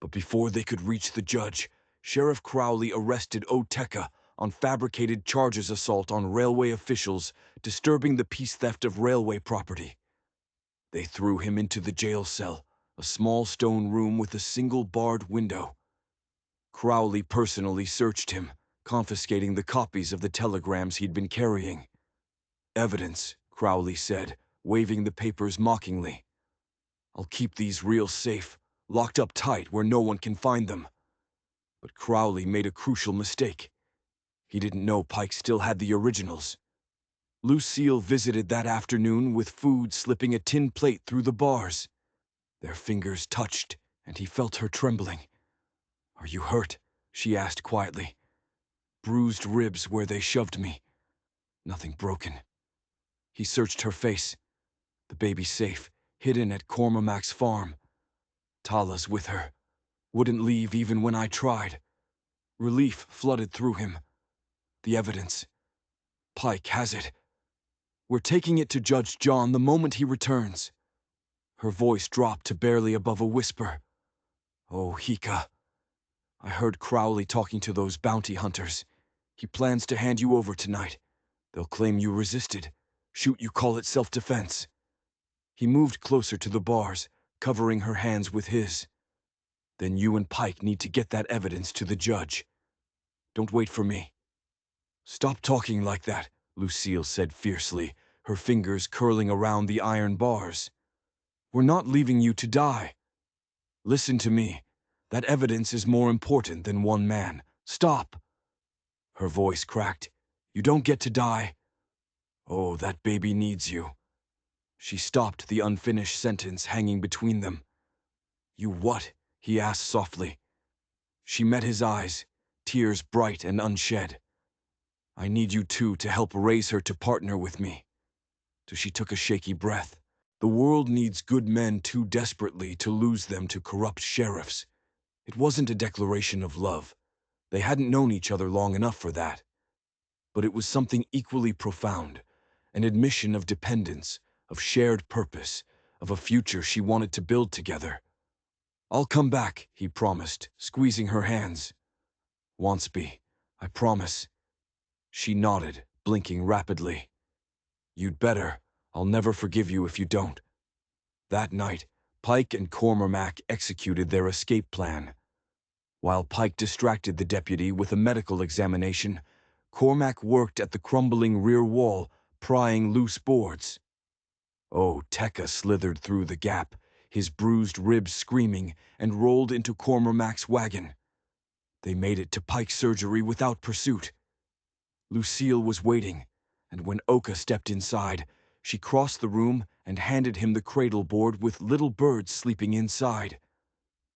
But before they could reach the judge, Sheriff Crowley arrested Oiteka on fabricated charges: assault on railway officials, disturbing the peace, theft of railway property. They threw him into the jail cell, a small stone room with a single barred window. Crowley personally searched him, confiscating the copies of the telegrams he'd been carrying. "Evidence," Crowley said, waving the papers mockingly. "I'll keep these real safe, locked up tight where no one can find them." But Crowley made a crucial mistake. He didn't know Pike still had the originals. Lucille visited that afternoon with food slipping a tin plate through the bars. Their fingers touched, and he felt her trembling. "Are you hurt?" she asked quietly. "Bruised ribs where they shoved me. Nothing broken." He searched her face. "The baby's safe, hidden at Cormac's farm. Tala's with her. Wouldn't leave even when I tried." Relief flooded through him. "The evidence. Pike has it. We're taking it to Judge John the moment he returns." Her voice dropped to barely above a whisper. "Oh, Hika. I heard Crowley talking to those bounty hunters. He plans to hand you over tonight. They'll claim you resisted. Shoot you, call it self-defense." He moved closer to the bars, covering her hands with his. Then you and Pike need to get that evidence to the judge. Don't wait for me." "Stop talking like that," Lucille said fiercely, her fingers curling around the iron bars. "We're not leaving you to die. Listen to me. That evidence is more important than one man. Stop." Her voice cracked. "You don't get to die. Oh, that baby needs you." She stopped the unfinished sentence hanging between them. "You what?" he asked softly. She met his eyes, tears bright and unshed. "I need you two to help raise her to partner with me." So she took a shaky breath. "The world needs good men too desperately to lose them to corrupt sheriffs." It wasn't a declaration of love. They hadn't known each other long enough for that. But it was something equally profound, an admission of dependence, of shared purpose, of a future she wanted to build together. "I'll come back," he promised, squeezing her hands. "Wansby, I promise." She nodded, blinking rapidly. "You'd better. I'll never forgive you if you don't." That night, Pike and Cormac executed their escape plan. While Pike distracted the deputy with a medical examination, Cormac worked at the crumbling rear wall, prying loose boards. Oh, Tekka slithered through the gap, his bruised ribs screaming, and rolled into Cormac's wagon. They made it to Pike's surgery without pursuit. Lucille was waiting, and when Oka stepped inside, she crossed the room and handed him the cradleboard with little birds sleeping inside.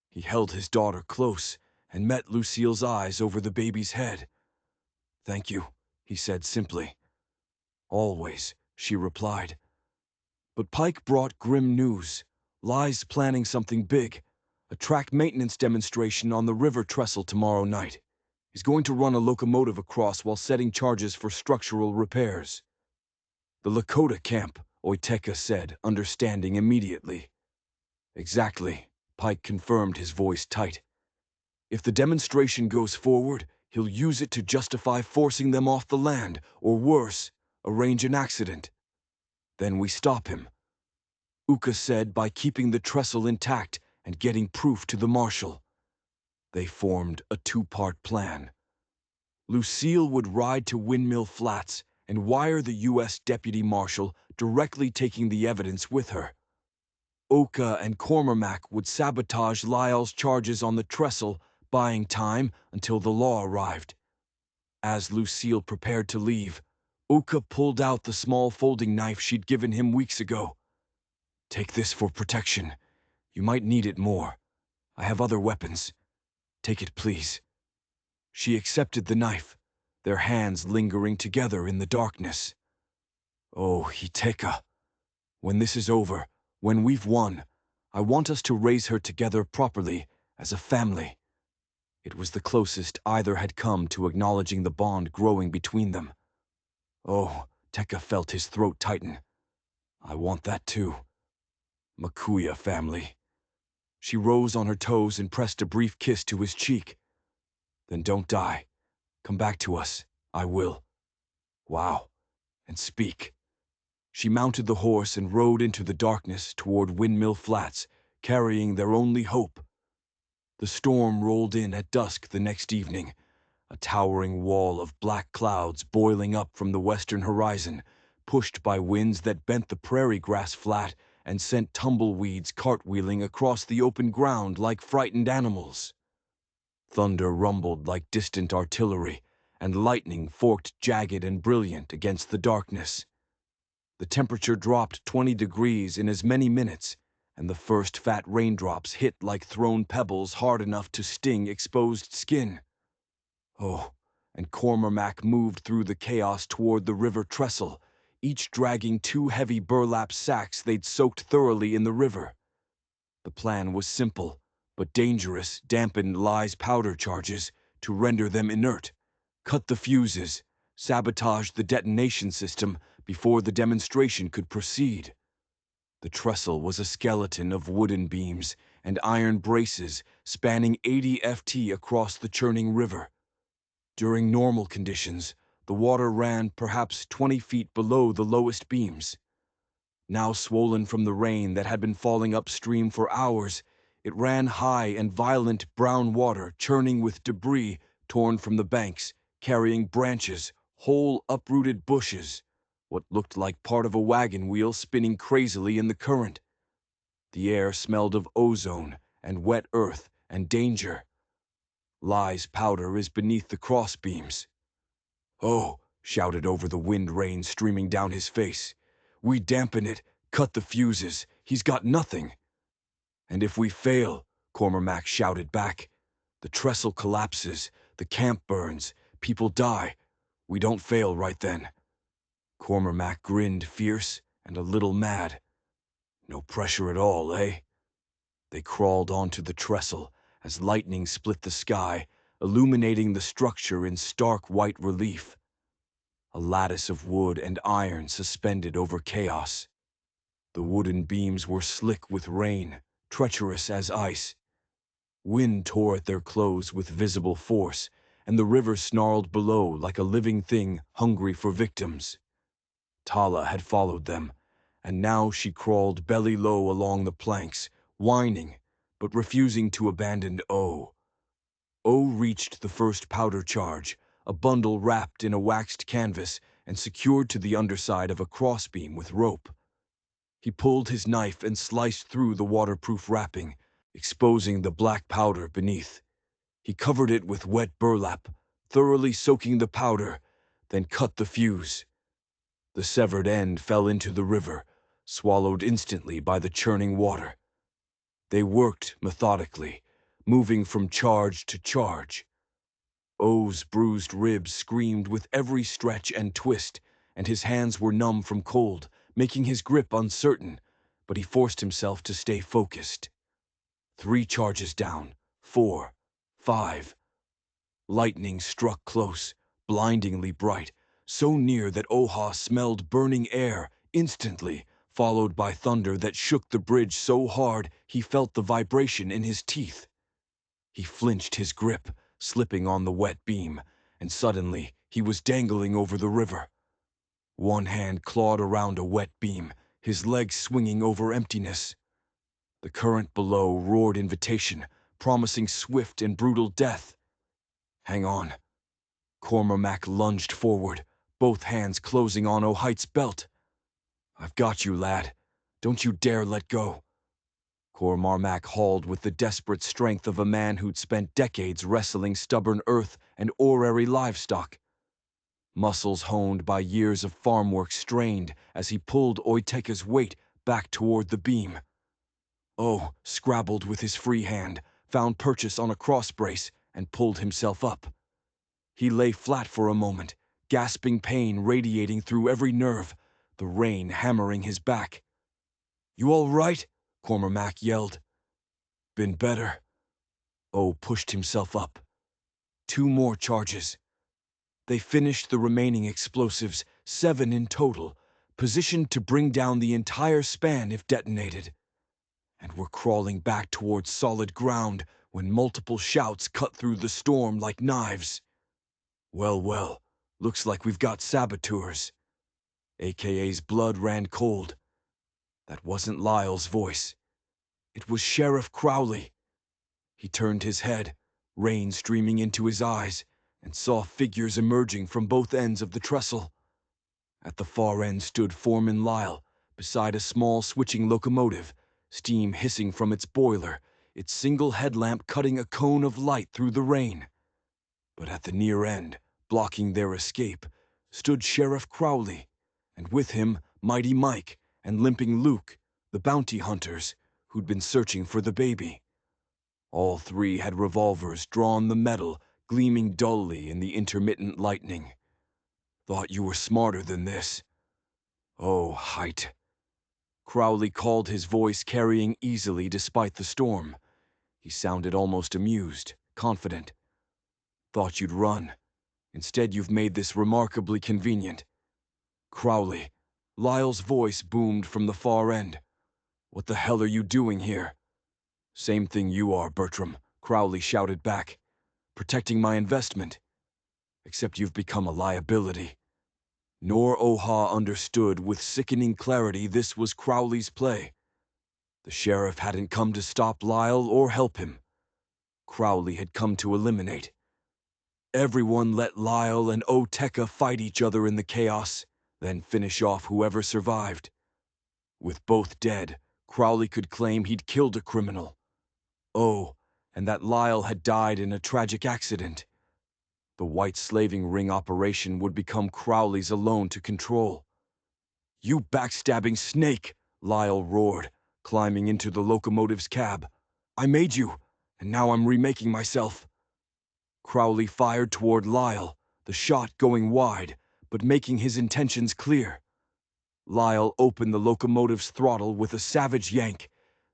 He held his daughter close and met Lucille's eyes over the baby's head. "Thank you," he said simply. "Always," she replied. But Pike brought grim news. Lai's planning something big, a track maintenance demonstration on the river trestle tomorrow night. He's going to run a locomotive across while setting charges for structural repairs. "The Lakota camp," Oiteka said, understanding immediately. "Exactly," Pike confirmed, his voice tight. "If the demonstration goes forward, he'll use it to justify forcing them off the land, or worse, arrange an accident. Then we stop him." Uka said, "by keeping the trestle intact and getting proof to the marshal." They formed a two-part plan. Lucille would ride to Windmill Flats and wire the U.S. Deputy Marshal, directly taking the evidence with her. Oka and Cormac would sabotage Lyle's charges on the trestle, buying time until the law arrived. As Lucille prepared to leave, Oka pulled out the small folding knife she'd given him weeks ago. "Take this for protection. You might need it more. I have other weapons. Take it, please." She accepted the knife, their hands lingering together in the darkness. "Oh, Hiteka. When this is over, when we've won, I want us to raise her together properly, as a family." It was the closest either had come to acknowledging the bond growing between them. "Oh," Tekka felt his throat tighten. "I want that too. Makuya family." She rose on her toes and pressed a brief kiss to his cheek. "Then don't die. Come back to us. I will. Wow. And speak." She mounted the horse and rode into the darkness toward Windmill Flats, carrying their only hope. The storm rolled in at dusk the next evening, a towering wall of black clouds boiling up from the western horizon, pushed by winds that bent the prairie grass flat and sent tumbleweeds cartwheeling across the open ground like frightened animals. Thunder rumbled like distant artillery, and lightning forked jagged and brilliant against the darkness. The temperature dropped 20 degrees in as many minutes, and the first fat raindrops hit like thrown pebbles hard enough to sting exposed skin. Oh, and Cormac moved through the chaos toward the river trestle, each dragging two heavy burlap sacks they'd soaked thoroughly in the river. The plan was simple, but dangerous, dampen Lai's powder charges to render them inert, cut the fuses, sabotage the detonation system before the demonstration could proceed. The trestle was a skeleton of wooden beams and iron braces spanning 80 ft across the churning river. During normal conditions, the water ran perhaps 20 feet below the lowest beams. Now swollen from the rain that had been falling upstream for hours, It ran high and violent brown water, churning with debris torn from the banks, carrying branches, whole uprooted bushes, what looked like part of a wagon wheel spinning crazily in the current. The air smelled of ozone and wet earth and danger. Lie's powder is beneath the crossbeams. "Oh," shouted over the wind rain streaming down his face. "We dampen it, cut the fuses. He's got nothing." "And if we fail," Cormac shouted back, "the trestle collapses, the camp burns, people die. We don't fail right then." Cormac grinned fierce and a little mad. "No pressure at all, eh?" They crawled onto the trestle as lightning split the sky, illuminating the structure in stark white relief. A lattice of wood and iron suspended over chaos. The wooden beams were slick with rain, treacherous as ice. Wind tore at their clothes with visible force, and the river snarled below like a living thing hungry for victims. Tala had followed them, and now she crawled belly low along the planks, whining, but refusing to abandon O. O reached the first powder charge, a bundle wrapped in a waxed canvas and secured to the underside of a crossbeam with rope. He pulled his knife and sliced through the waterproof wrapping, exposing the black powder beneath. He covered it with wet burlap, thoroughly soaking the powder, then cut the fuse. The severed end fell into the river, swallowed instantly by the churning water. They worked methodically, moving from charge to charge. O's bruised ribs screamed with every stretch and twist, and his hands were numb from cold, making his grip uncertain, but he forced himself to stay focused. 3 charges down, 4, 5. Lightning struck close, blindingly bright, so near that Oha smelled burning air instantly, followed by thunder that shook the bridge so hard he felt the vibration in his teeth. He flinched his grip, slipping on the wet beam, and suddenly he was dangling over the river. One hand clawed around a wet beam, his legs swinging over emptiness. The current below roared invitation, promising swift and brutal death. "Hang on." Cormac lunged forward, both hands closing on O'Hite's belt. "I've got you, lad. Don't you dare let go." Cormac hauled with the desperate strength of a man who'd spent decades wrestling stubborn earth and orrery livestock. Muscles honed by years of farm work strained as he pulled Oiteka's weight back toward the beam. O scrabbled with his free hand, found purchase on a cross-brace, and pulled himself up. He lay flat for a moment, gasping pain radiating through every nerve, the rain hammering his back. "You all right?" Cormac yelled. "Been better." O pushed himself up. 2 more charges. They finished the remaining explosives, 7 in total, positioned to bring down the entire span if detonated, and were crawling back towards solid ground when multiple shouts cut through the storm like knives. "Well, well, looks like we've got saboteurs." AKA's blood ran cold. That wasn't Lyle's voice. It was Sheriff Crowley. He turned his head, rain streaming into his eyes, and saw figures emerging from both ends of the trestle. At the far end stood Foreman Lyle, beside a small switching locomotive, steam hissing from its boiler, its single headlamp cutting a cone of light through the rain. But at the near end, blocking their escape, stood Sheriff Crowley, and with him Mighty Mike and Limping Luke, the bounty hunters who'd been searching for the baby. All 3 had revolvers drawn the metal, gleaming dully in the intermittent lightning. "Thought you were smarter than this." "Oh, Hite." Crowley called, his voice carrying easily despite the storm. He sounded almost amused, confident. "Thought you'd run. Instead, you've made this remarkably convenient." "Crowley." Lyle's voice boomed from the far end. "What the hell are you doing here?" "Same thing you are, Bertram," Crowley shouted back. "Protecting my investment. Except you've become a liability." Nor Oha understood with sickening clarity this was Crowley's play. The sheriff hadn't come to stop Lyle or help him. Crowley had come to eliminate. Everyone let Lyle and Oteka fight each other in the chaos, then finish off whoever survived. With both dead, Crowley could claim he'd killed a criminal. Oh, and that Lyle had died in a tragic accident. The white slaving ring operation would become Crowley's alone to control. "You backstabbing snake!" Lyle roared, climbing into the locomotive's cab. "I made you, and now I'm remaking myself." Crowley fired toward Lyle, the shot going wide, but making his intentions clear. Lyle opened the locomotive's throttle with a savage yank.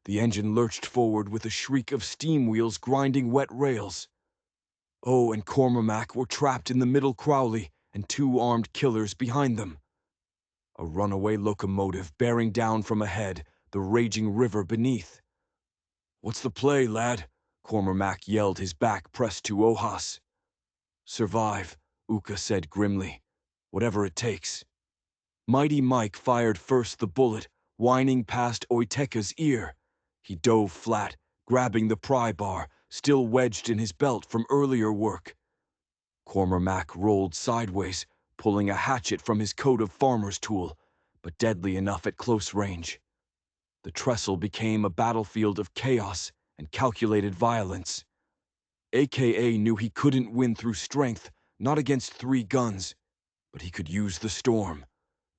The engine lurched forward with a shriek of steam wheels grinding wet rails. Oh, and Cormac were trapped in the middle Crowley and two armed killers behind them. A runaway locomotive bearing down from ahead, the raging river beneath. "What's the play, lad?" Cormac yelled, his back pressed to Ohas. "Survive," Uka said grimly. "Whatever it takes." Mighty Mike fired first the bullet, whining past Oteka's ear. He dove flat, grabbing the pry bar, still wedged in his belt from earlier work. Cormac rolled sideways, pulling a hatchet from his coat of farmer's tool, but deadly enough at close range. The trestle became a battlefield of chaos and calculated violence. AKA knew he couldn't win through strength, not against 3 guns, but he could use the storm,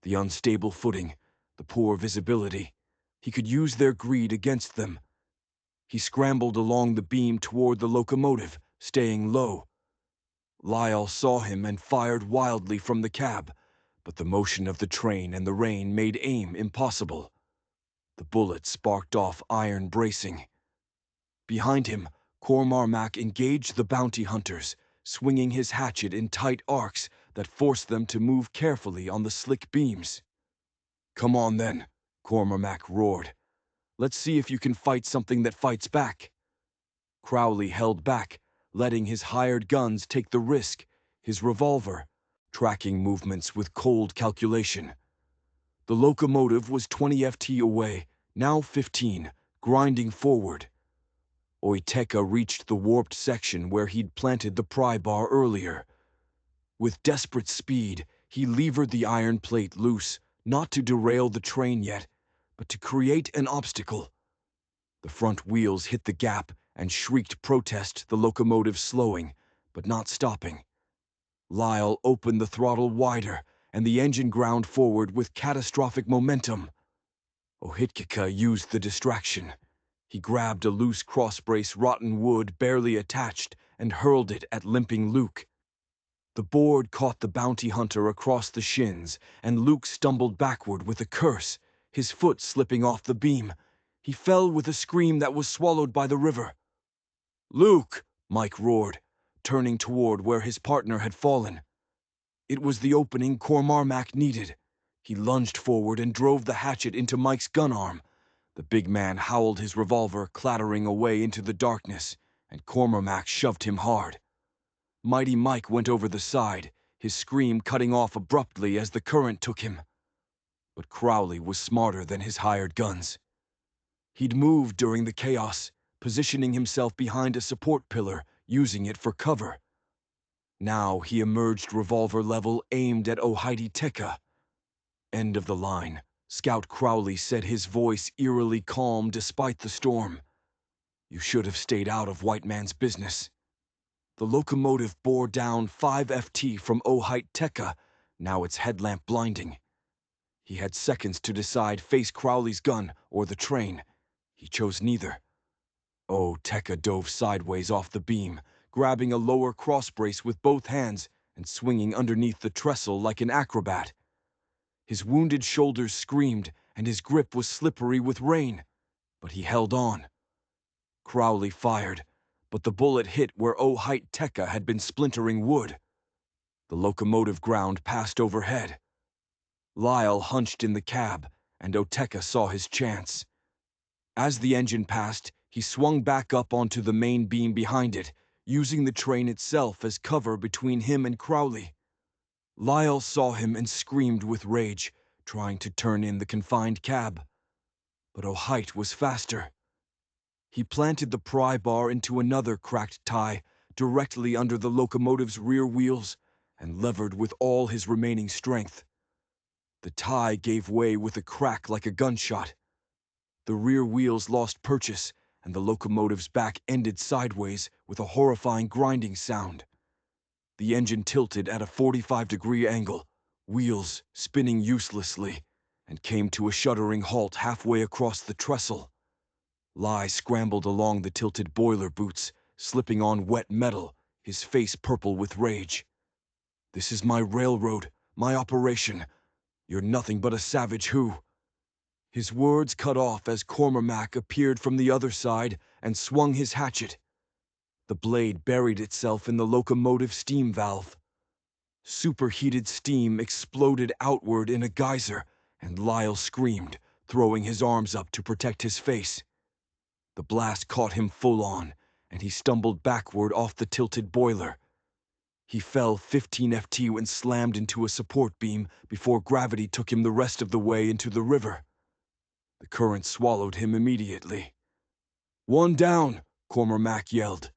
the unstable footing, the poor visibility. He could use their greed against them. He scrambled along the beam toward the locomotive, staying low. Lyle saw him and fired wildly from the cab, but the motion of the train and the rain made aim impossible. The bullet sparked off iron bracing. Behind him, Cormac engaged the bounty hunters, swinging his hatchet in tight arcs that forced them to move carefully on the slick beams. "Come on then," Cormac roared. "Let's see if you can fight something that fights back." Crowley held back, letting his hired guns take the risk, his revolver, tracking movements with cold calculation. The locomotive was 20 FT away, now 15, grinding forward. Oteka reached the warped section where he'd planted the pry bar earlier. With desperate speed, he levered the iron plate loose, not to derail the train yet, but to create an obstacle. The front wheels hit the gap and shrieked protest, the locomotive slowing, but not stopping. Lyle opened the throttle wider, and the engine ground forward with catastrophic momentum. Ohitkika used the distraction. He grabbed a loose crossbrace rotten wood barely attached and hurled it at limping Luke. The board caught the bounty hunter across the shins, and Luke stumbled backward with a curse, his foot slipping off the beam. He fell with a scream that was swallowed by the river. "Luke!" Mike roared, turning toward where his partner had fallen. It was the opening Cormac needed. He lunged forward and drove the hatchet into Mike's gun arm. The big man howled, his revolver clattering away into the darkness, and Cormac shoved him hard. Mighty Mike went over the side, his scream cutting off abruptly as the current took him. But Crowley was smarter than his hired guns. He'd moved during the chaos, positioning himself behind a support pillar, using it for cover. Now he emerged revolver level, aimed at Oteka. "End of the line," Scout Crowley said, his voice eerily calm despite the storm. "You should have stayed out of white man's business." The locomotive bore down 5 FT from Oteka, now its headlamp blinding. He had seconds to decide, face Crowley's gun or the train. He chose neither. Oteka dove sideways off the beam, grabbing a lower crossbrace with both hands and swinging underneath the trestle like an acrobat. His wounded shoulders screamed, and his grip was slippery with rain, but he held on. Crowley fired, but the bullet hit where Oteka had been splintering wood. The locomotive ground passed overhead. Lyle hunched in the cab, and Oteka saw his chance. As the engine passed, he swung back up onto the main beam behind it, using the train itself as cover between him and Crowley. Lyle saw him and screamed with rage, trying to turn in the confined cab. But O'Hite was faster. He planted the pry bar into another cracked tie directly under the locomotive's rear wheels and levered with all his remaining strength. The tie gave way with a crack like a gunshot. The rear wheels lost purchase, and the locomotive's back ended sideways with a horrifying grinding sound. The engine tilted at a 45-degree angle, wheels spinning uselessly, and came to a shuddering halt halfway across the trestle. Lai scrambled along the tilted boiler boots, slipping on wet metal, his face purple with rage. "This is my railroad, my operation. You're nothing but a savage who—" His words cut off as Cormac appeared from the other side and swung his hatchet. The blade buried itself in the locomotive steam valve. Superheated steam exploded outward in a geyser, and Lyle screamed, throwing his arms up to protect his face. The blast caught him full on, and he stumbled backward off the tilted boiler. He fell 15 ft and slammed into a support beam before gravity took him the rest of the way into the river. The current swallowed him immediately. "One down!" Cormac yelled.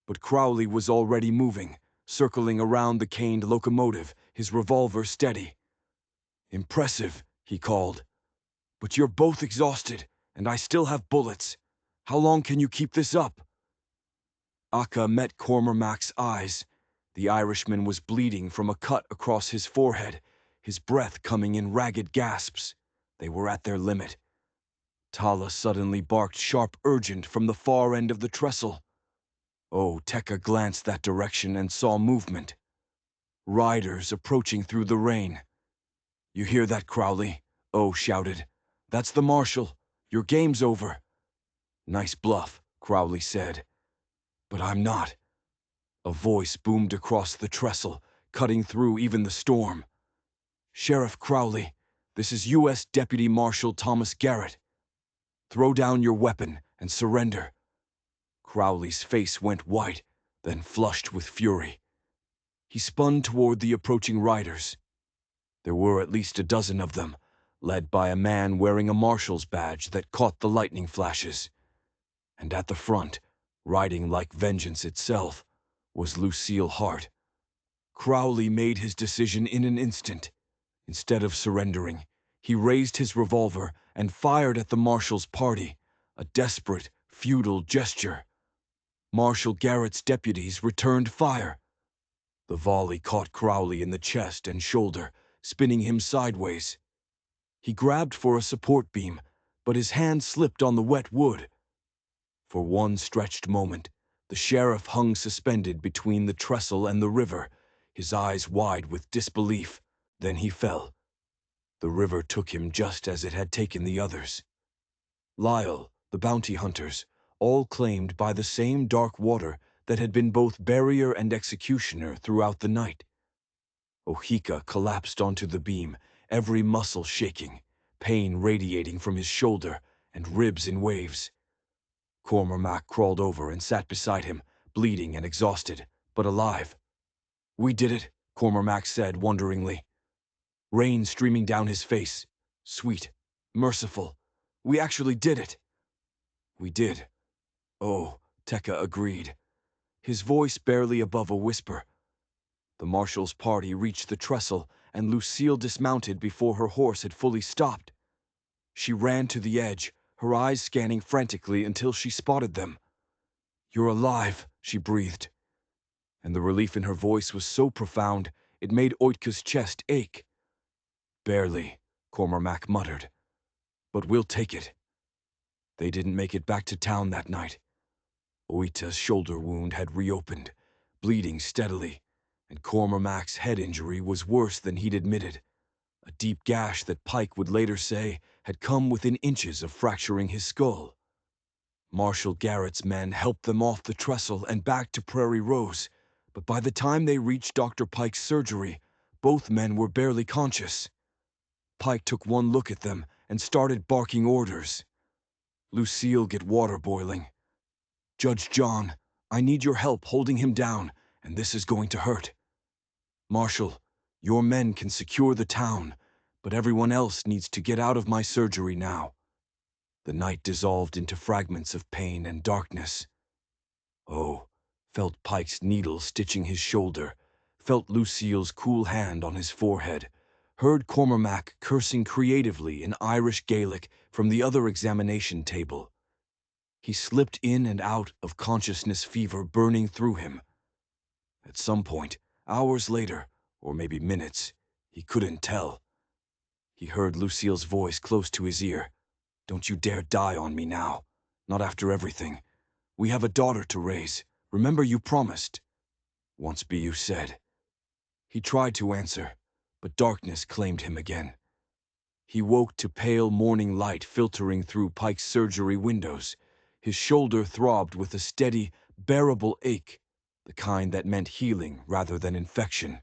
But Crowley was already moving, circling around the caned locomotive, his revolver steady. "Impressive," he called. "But you're both exhausted, and I still have bullets. How long can you keep this up?" Aka met Cormac's eyes. The Irishman was bleeding from a cut across his forehead, his breath coming in ragged gasps. They were at their limit. Tala suddenly barked sharp urgent from the far end of the trestle. Oh, Tekka glanced that direction and saw movement. Riders approaching through the rain. "You hear that, Crowley?" Oh shouted. "That's the marshal. Your game's over." "Nice bluff," Crowley said. "But I'm not." A voice boomed across the trestle, cutting through even the storm. "Sheriff Crowley, this is U.S. Deputy Marshal Thomas Garrett. Throw down your weapon and surrender." Crowley's face went white, then flushed with fury. He spun toward the approaching riders. There were at least a dozen of them, led by a man wearing a marshal's badge that caught the lightning flashes. And at the front, riding like vengeance itself, was Lucille Hart. Crowley made his decision in an instant. Instead of surrendering, he raised his revolver and fired at the marshal's party, a desperate, futile gesture. Marshal Garrett's deputies returned fire. The volley caught Crowley in the chest and shoulder, spinning him sideways. He grabbed for a support beam, but his hand slipped on the wet wood. For one stretched moment, the sheriff hung suspended between the trestle and the river, his eyes wide with disbelief. Then he fell. The river took him just as it had taken the others. Lyle, the bounty hunters, all claimed by the same dark water that had been both barrier and executioner throughout the night. Ohika collapsed onto the beam, every muscle shaking, pain radiating from his shoulder and ribs in waves. Cormac crawled over and sat beside him, bleeding and exhausted, but alive. "We did it," Cormac said wonderingly. Rain streaming down his face. Sweet, merciful. "We actually did it." "We did." "Oh," Tekka agreed, his voice barely above a whisper. The marshal's party reached the trestle, and Lucille dismounted before her horse had fully stopped. She ran to the edge, her eyes scanning frantically until she spotted them. "You're alive," she breathed. And the relief in her voice was so profound, it made Oitka's chest ache. "Barely," Cormac muttered. "But we'll take it." They didn't make it back to town that night. Oita's shoulder wound had reopened, bleeding steadily, and Cormac's head injury was worse than he'd admitted. A deep gash that Pike would later say had come within inches of fracturing his skull. Marshal Garrett's men helped them off the trestle and back to Prairie Rose, but by the time they reached Dr. Pike's surgery, both men were barely conscious. Pike took one look at them and started barking orders. "Lucille, get water boiling. Judge John, I need your help holding him down, and this is going to hurt. Marshal, your men can secure the town, but everyone else needs to get out of my surgery now." The night dissolved into fragments of pain and darkness. Oh, felt Pike's needle stitching his shoulder, felt Lucille's cool hand on his forehead, heard Cormac cursing creatively in Irish Gaelic from the other examination table. He slipped in and out of consciousness, fever burning through him. At some point, hours later, or maybe minutes, he couldn't tell, he heard Lucille's voice close to his ear. "Don't you dare die on me now. Not after everything. We have a daughter to raise. Remember you promised." "Once be you said." He tried to answer, but darkness claimed him again. He woke to pale morning light filtering through Pike's surgery windows. His shoulder throbbed with a steady, bearable ache, the kind that meant healing rather than infection.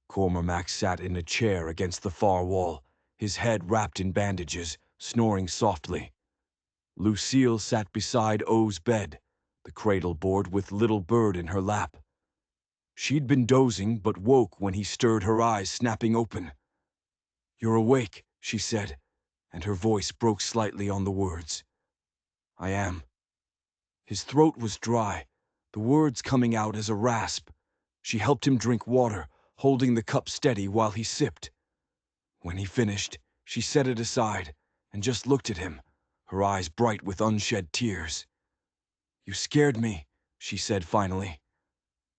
Cormac sat in a chair against the far wall, his head wrapped in bandages, snoring softly. Lucille sat beside O's bed, the cradleboard with little Bird in her lap. She'd been dozing but woke when he stirred, her eyes snapping open. "You're awake," she said, and her voice broke slightly on the words. "I am." His throat was dry, the words coming out as a rasp. She helped him drink water, holding the cup steady while he sipped. When he finished, she set it aside and just looked at him, her eyes bright with unshed tears. "You scared me," she said finally.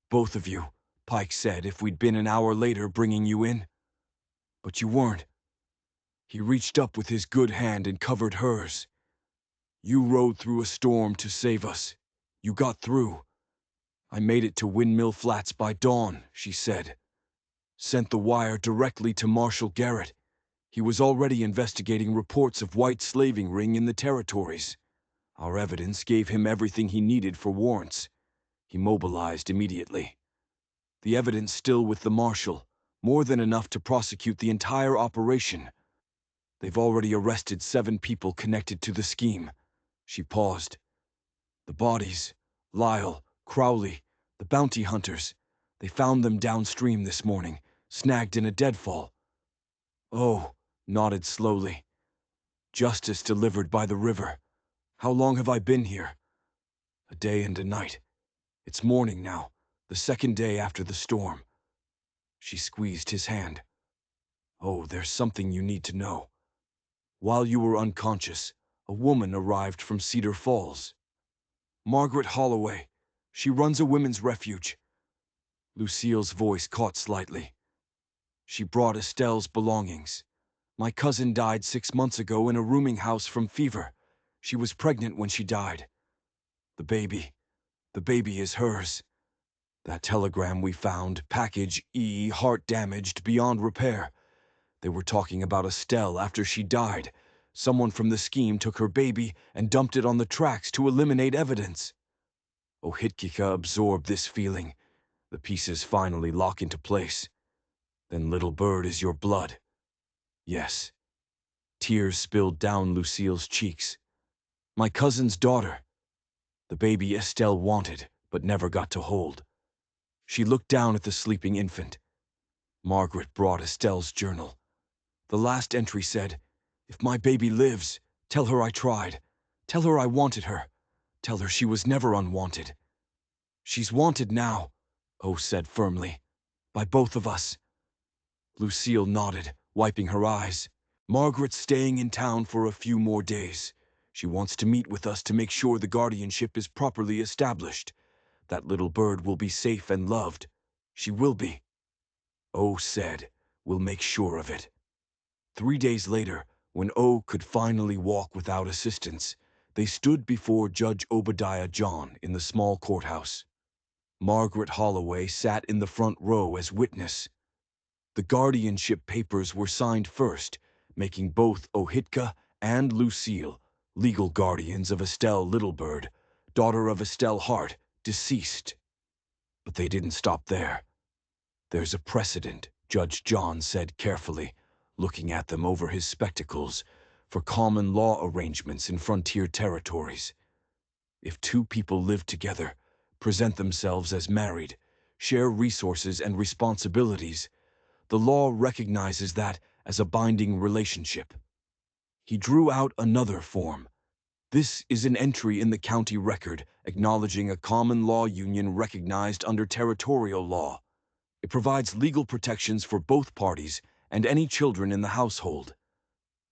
"Both of you," Pike said, "if we'd been an hour later bringing you in. But you weren't." He reached up with his good hand and covered hers. "You rode through a storm to save us. You got through." "I made it to Windmill Flats by dawn," she said. "Sent the wire directly to Marshal Garrett. He was already investigating reports of white slaving ring in the territories. Our evidence gave him everything he needed for warrants. He mobilized immediately. The evidence still with the marshal, more than enough to prosecute the entire operation. They've already arrested 7 people connected to the scheme." She paused. "The bodies, Lyle, Crowley, the bounty hunters. They found them downstream this morning, snagged in a deadfall." "Oh," nodded slowly. "Justice delivered by the river. How long have I been here?" "A day and a night. It's morning now, the 2nd day after the storm." She squeezed his hand. "Oh, there's something you need to know. While you were unconscious, a woman arrived from Cedar Falls. Margaret Holloway. She runs a women's refuge." Lucille's voice caught slightly. "She brought Estelle's belongings. My cousin died 6 months ago in a rooming house from fever. She was pregnant when she died. The baby is hers. That telegram we found, package E, heart damaged beyond repair. They were talking about Estelle after she died. Someone from the scheme took her baby and dumped it on the tracks to eliminate evidence." Ohitkika absorbed this feeling. The pieces finally lock into place. "Then little Bird is your blood." "Yes." Tears spilled down Lucille's cheeks. "My cousin's daughter. The baby Estelle wanted, but never got to hold." She looked down at the sleeping infant. Margaret brought Estelle's journal. The last entry said, "If my baby lives, tell her I tried. Tell her I wanted her. Tell her she was never unwanted." "She's wanted now," O said firmly. "By both of us." Lucille nodded, wiping her eyes. "Margaret's staying in town for a few more days. She wants to meet with us to make sure the guardianship is properly established. That little Bird will be safe and loved. She will be." O said, "We'll make sure of it." 3 days later, when O could finally walk without assistance, they stood before Judge Obadiah John in the small courthouse. Margaret Holloway sat in the front row as witness. The guardianship papers were signed first, making both Ohitka and Lucille legal guardians of Estelle Littlebird, daughter of Estelle Hart, deceased. But they didn't stop there. "There's a precedent," Judge John said carefully, looking at them over his spectacles, "for common law arrangements in frontier territories. If 2 people live together, present themselves as married, share resources and responsibilities, the law recognizes that as a binding relationship." He drew out another form. This is an entry in the county record acknowledging a common law union recognized under territorial law. It provides legal protections for both parties and any children in the household.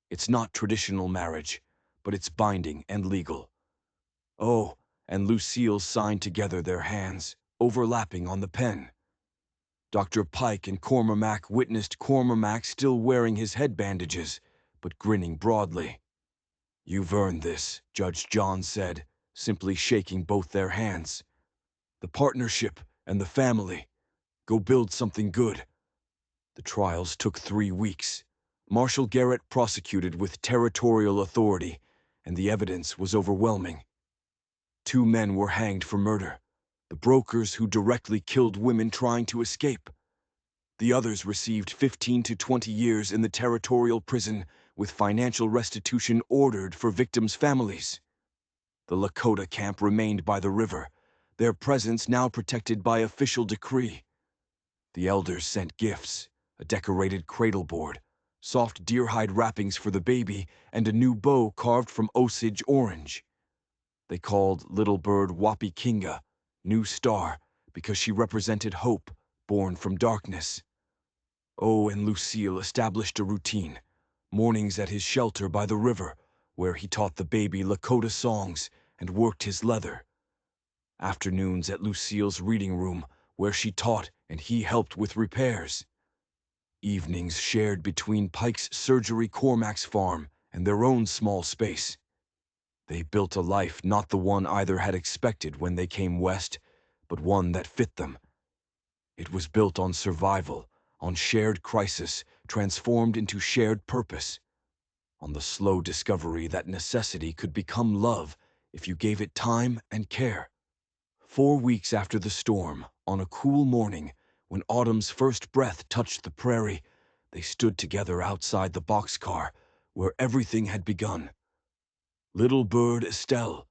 It's not traditional marriage, but it's binding and legal. Oh, and Lucille signed together their hands, overlapping on the pen. Dr. Pike and Cormac witnessed Cormac still wearing his head bandages, but grinning broadly. "You've earned this," Judge John said, simply shaking both their hands. "The partnership and the family. Go build something good." The trials took 3 weeks. Marshal Garrett prosecuted with territorial authority, and the evidence was overwhelming. 2 men were hanged for murder, the brokers who directly killed women trying to escape. The others received 15 to 20 years in the territorial prison, with financial restitution ordered for victims' families. The Lakota camp remained by the river, their presence now protected by official decree. The elders sent gifts, a decorated cradleboard, soft deerhide wrappings for the baby, and a new bow carved from Osage orange. They called little bird Wapikinga, New Star, because she represented hope born from darkness. Oh, and Lucille established a routine, mornings at his shelter by the river, where he taught the baby Lakota songs and worked his leather. Afternoons at Lucille's reading room, where she taught and he helped with repairs. Evenings shared between Pike's surgery, Cormac's farm, and their own small space. They built a life not the one either had expected when they came west, but one that fit them. It was built on survival, on shared crisis, transformed into shared purpose, on the slow discovery that necessity could become love if you gave it time and care. 4 weeks after the storm, on a cool morning, when autumn's first breath touched the prairie, they stood together outside the boxcar, where everything had begun. Little bird Estelle.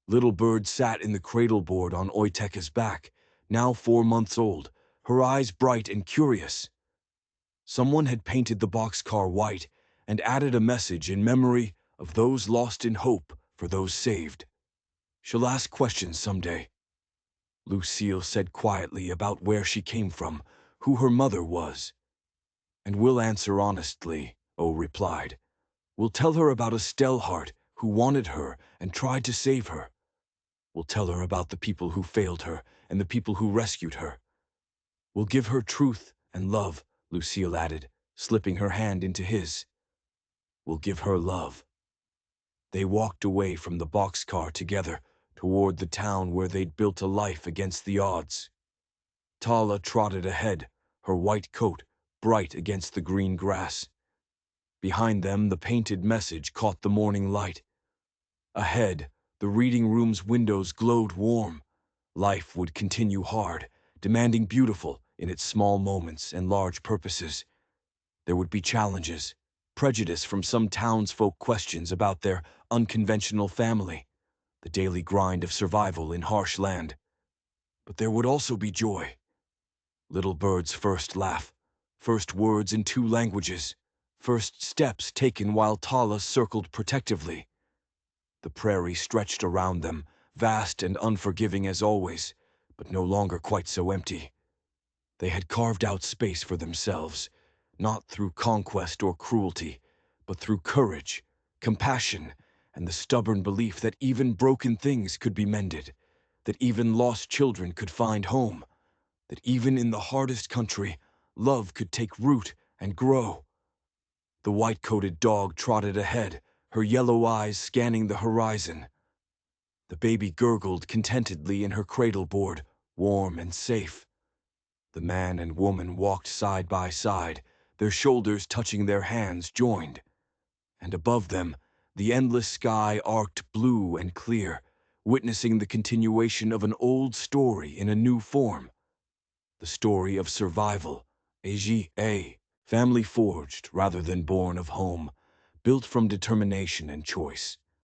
Little bird sat in the cradleboard on Oiteka's back, now 4 months old, her eyes bright and curious. Someone had painted the boxcar white and added a message in memory of those lost in hope for those saved. "She'll ask questions someday," Lucille said quietly, about where she came from, who her mother was. "And we'll answer honestly," O replied. "We'll tell her about Estelle Hart, who wanted her and tried to save her. We'll tell her about the people who failed her and the people who rescued her. We'll give her truth and love," Lucille added, slipping her hand into his. "We'll give her love." They walked away from the boxcar together, toward the town where they'd built a life against the odds. Tala trotted ahead, her white coat bright against the green grass. Behind them, the painted message caught the morning light. Ahead, the reading room's windows glowed warm. Life would continue hard, demanding beautiful in its small moments and large purposes. There would be challenges, prejudice from some townsfolk, questions about their unconventional family, the daily grind of survival in harsh land. But there would also be joy. Little bird's first laugh, first words in 2 languages, first steps taken while Tala circled protectively. The prairie stretched around them, vast and unforgiving as always, but no longer quite so empty. They had carved out space for themselves, not through conquest or cruelty, but through courage, compassion, and the stubborn belief that even broken things could be mended, that even lost children could find home, that even in the hardest country, love could take root and grow. The white-coated dog trotted ahead, her yellow eyes scanning the horizon. The baby gurgled contentedly in her cradleboard, warm and safe. The man and woman walked side by side, their shoulders touching, their hands joined. And above them, the endless sky arced blue and clear, witnessing the continuation of an old story in a new form. The story of survival, a family forged rather than born of home, built from determination and choice.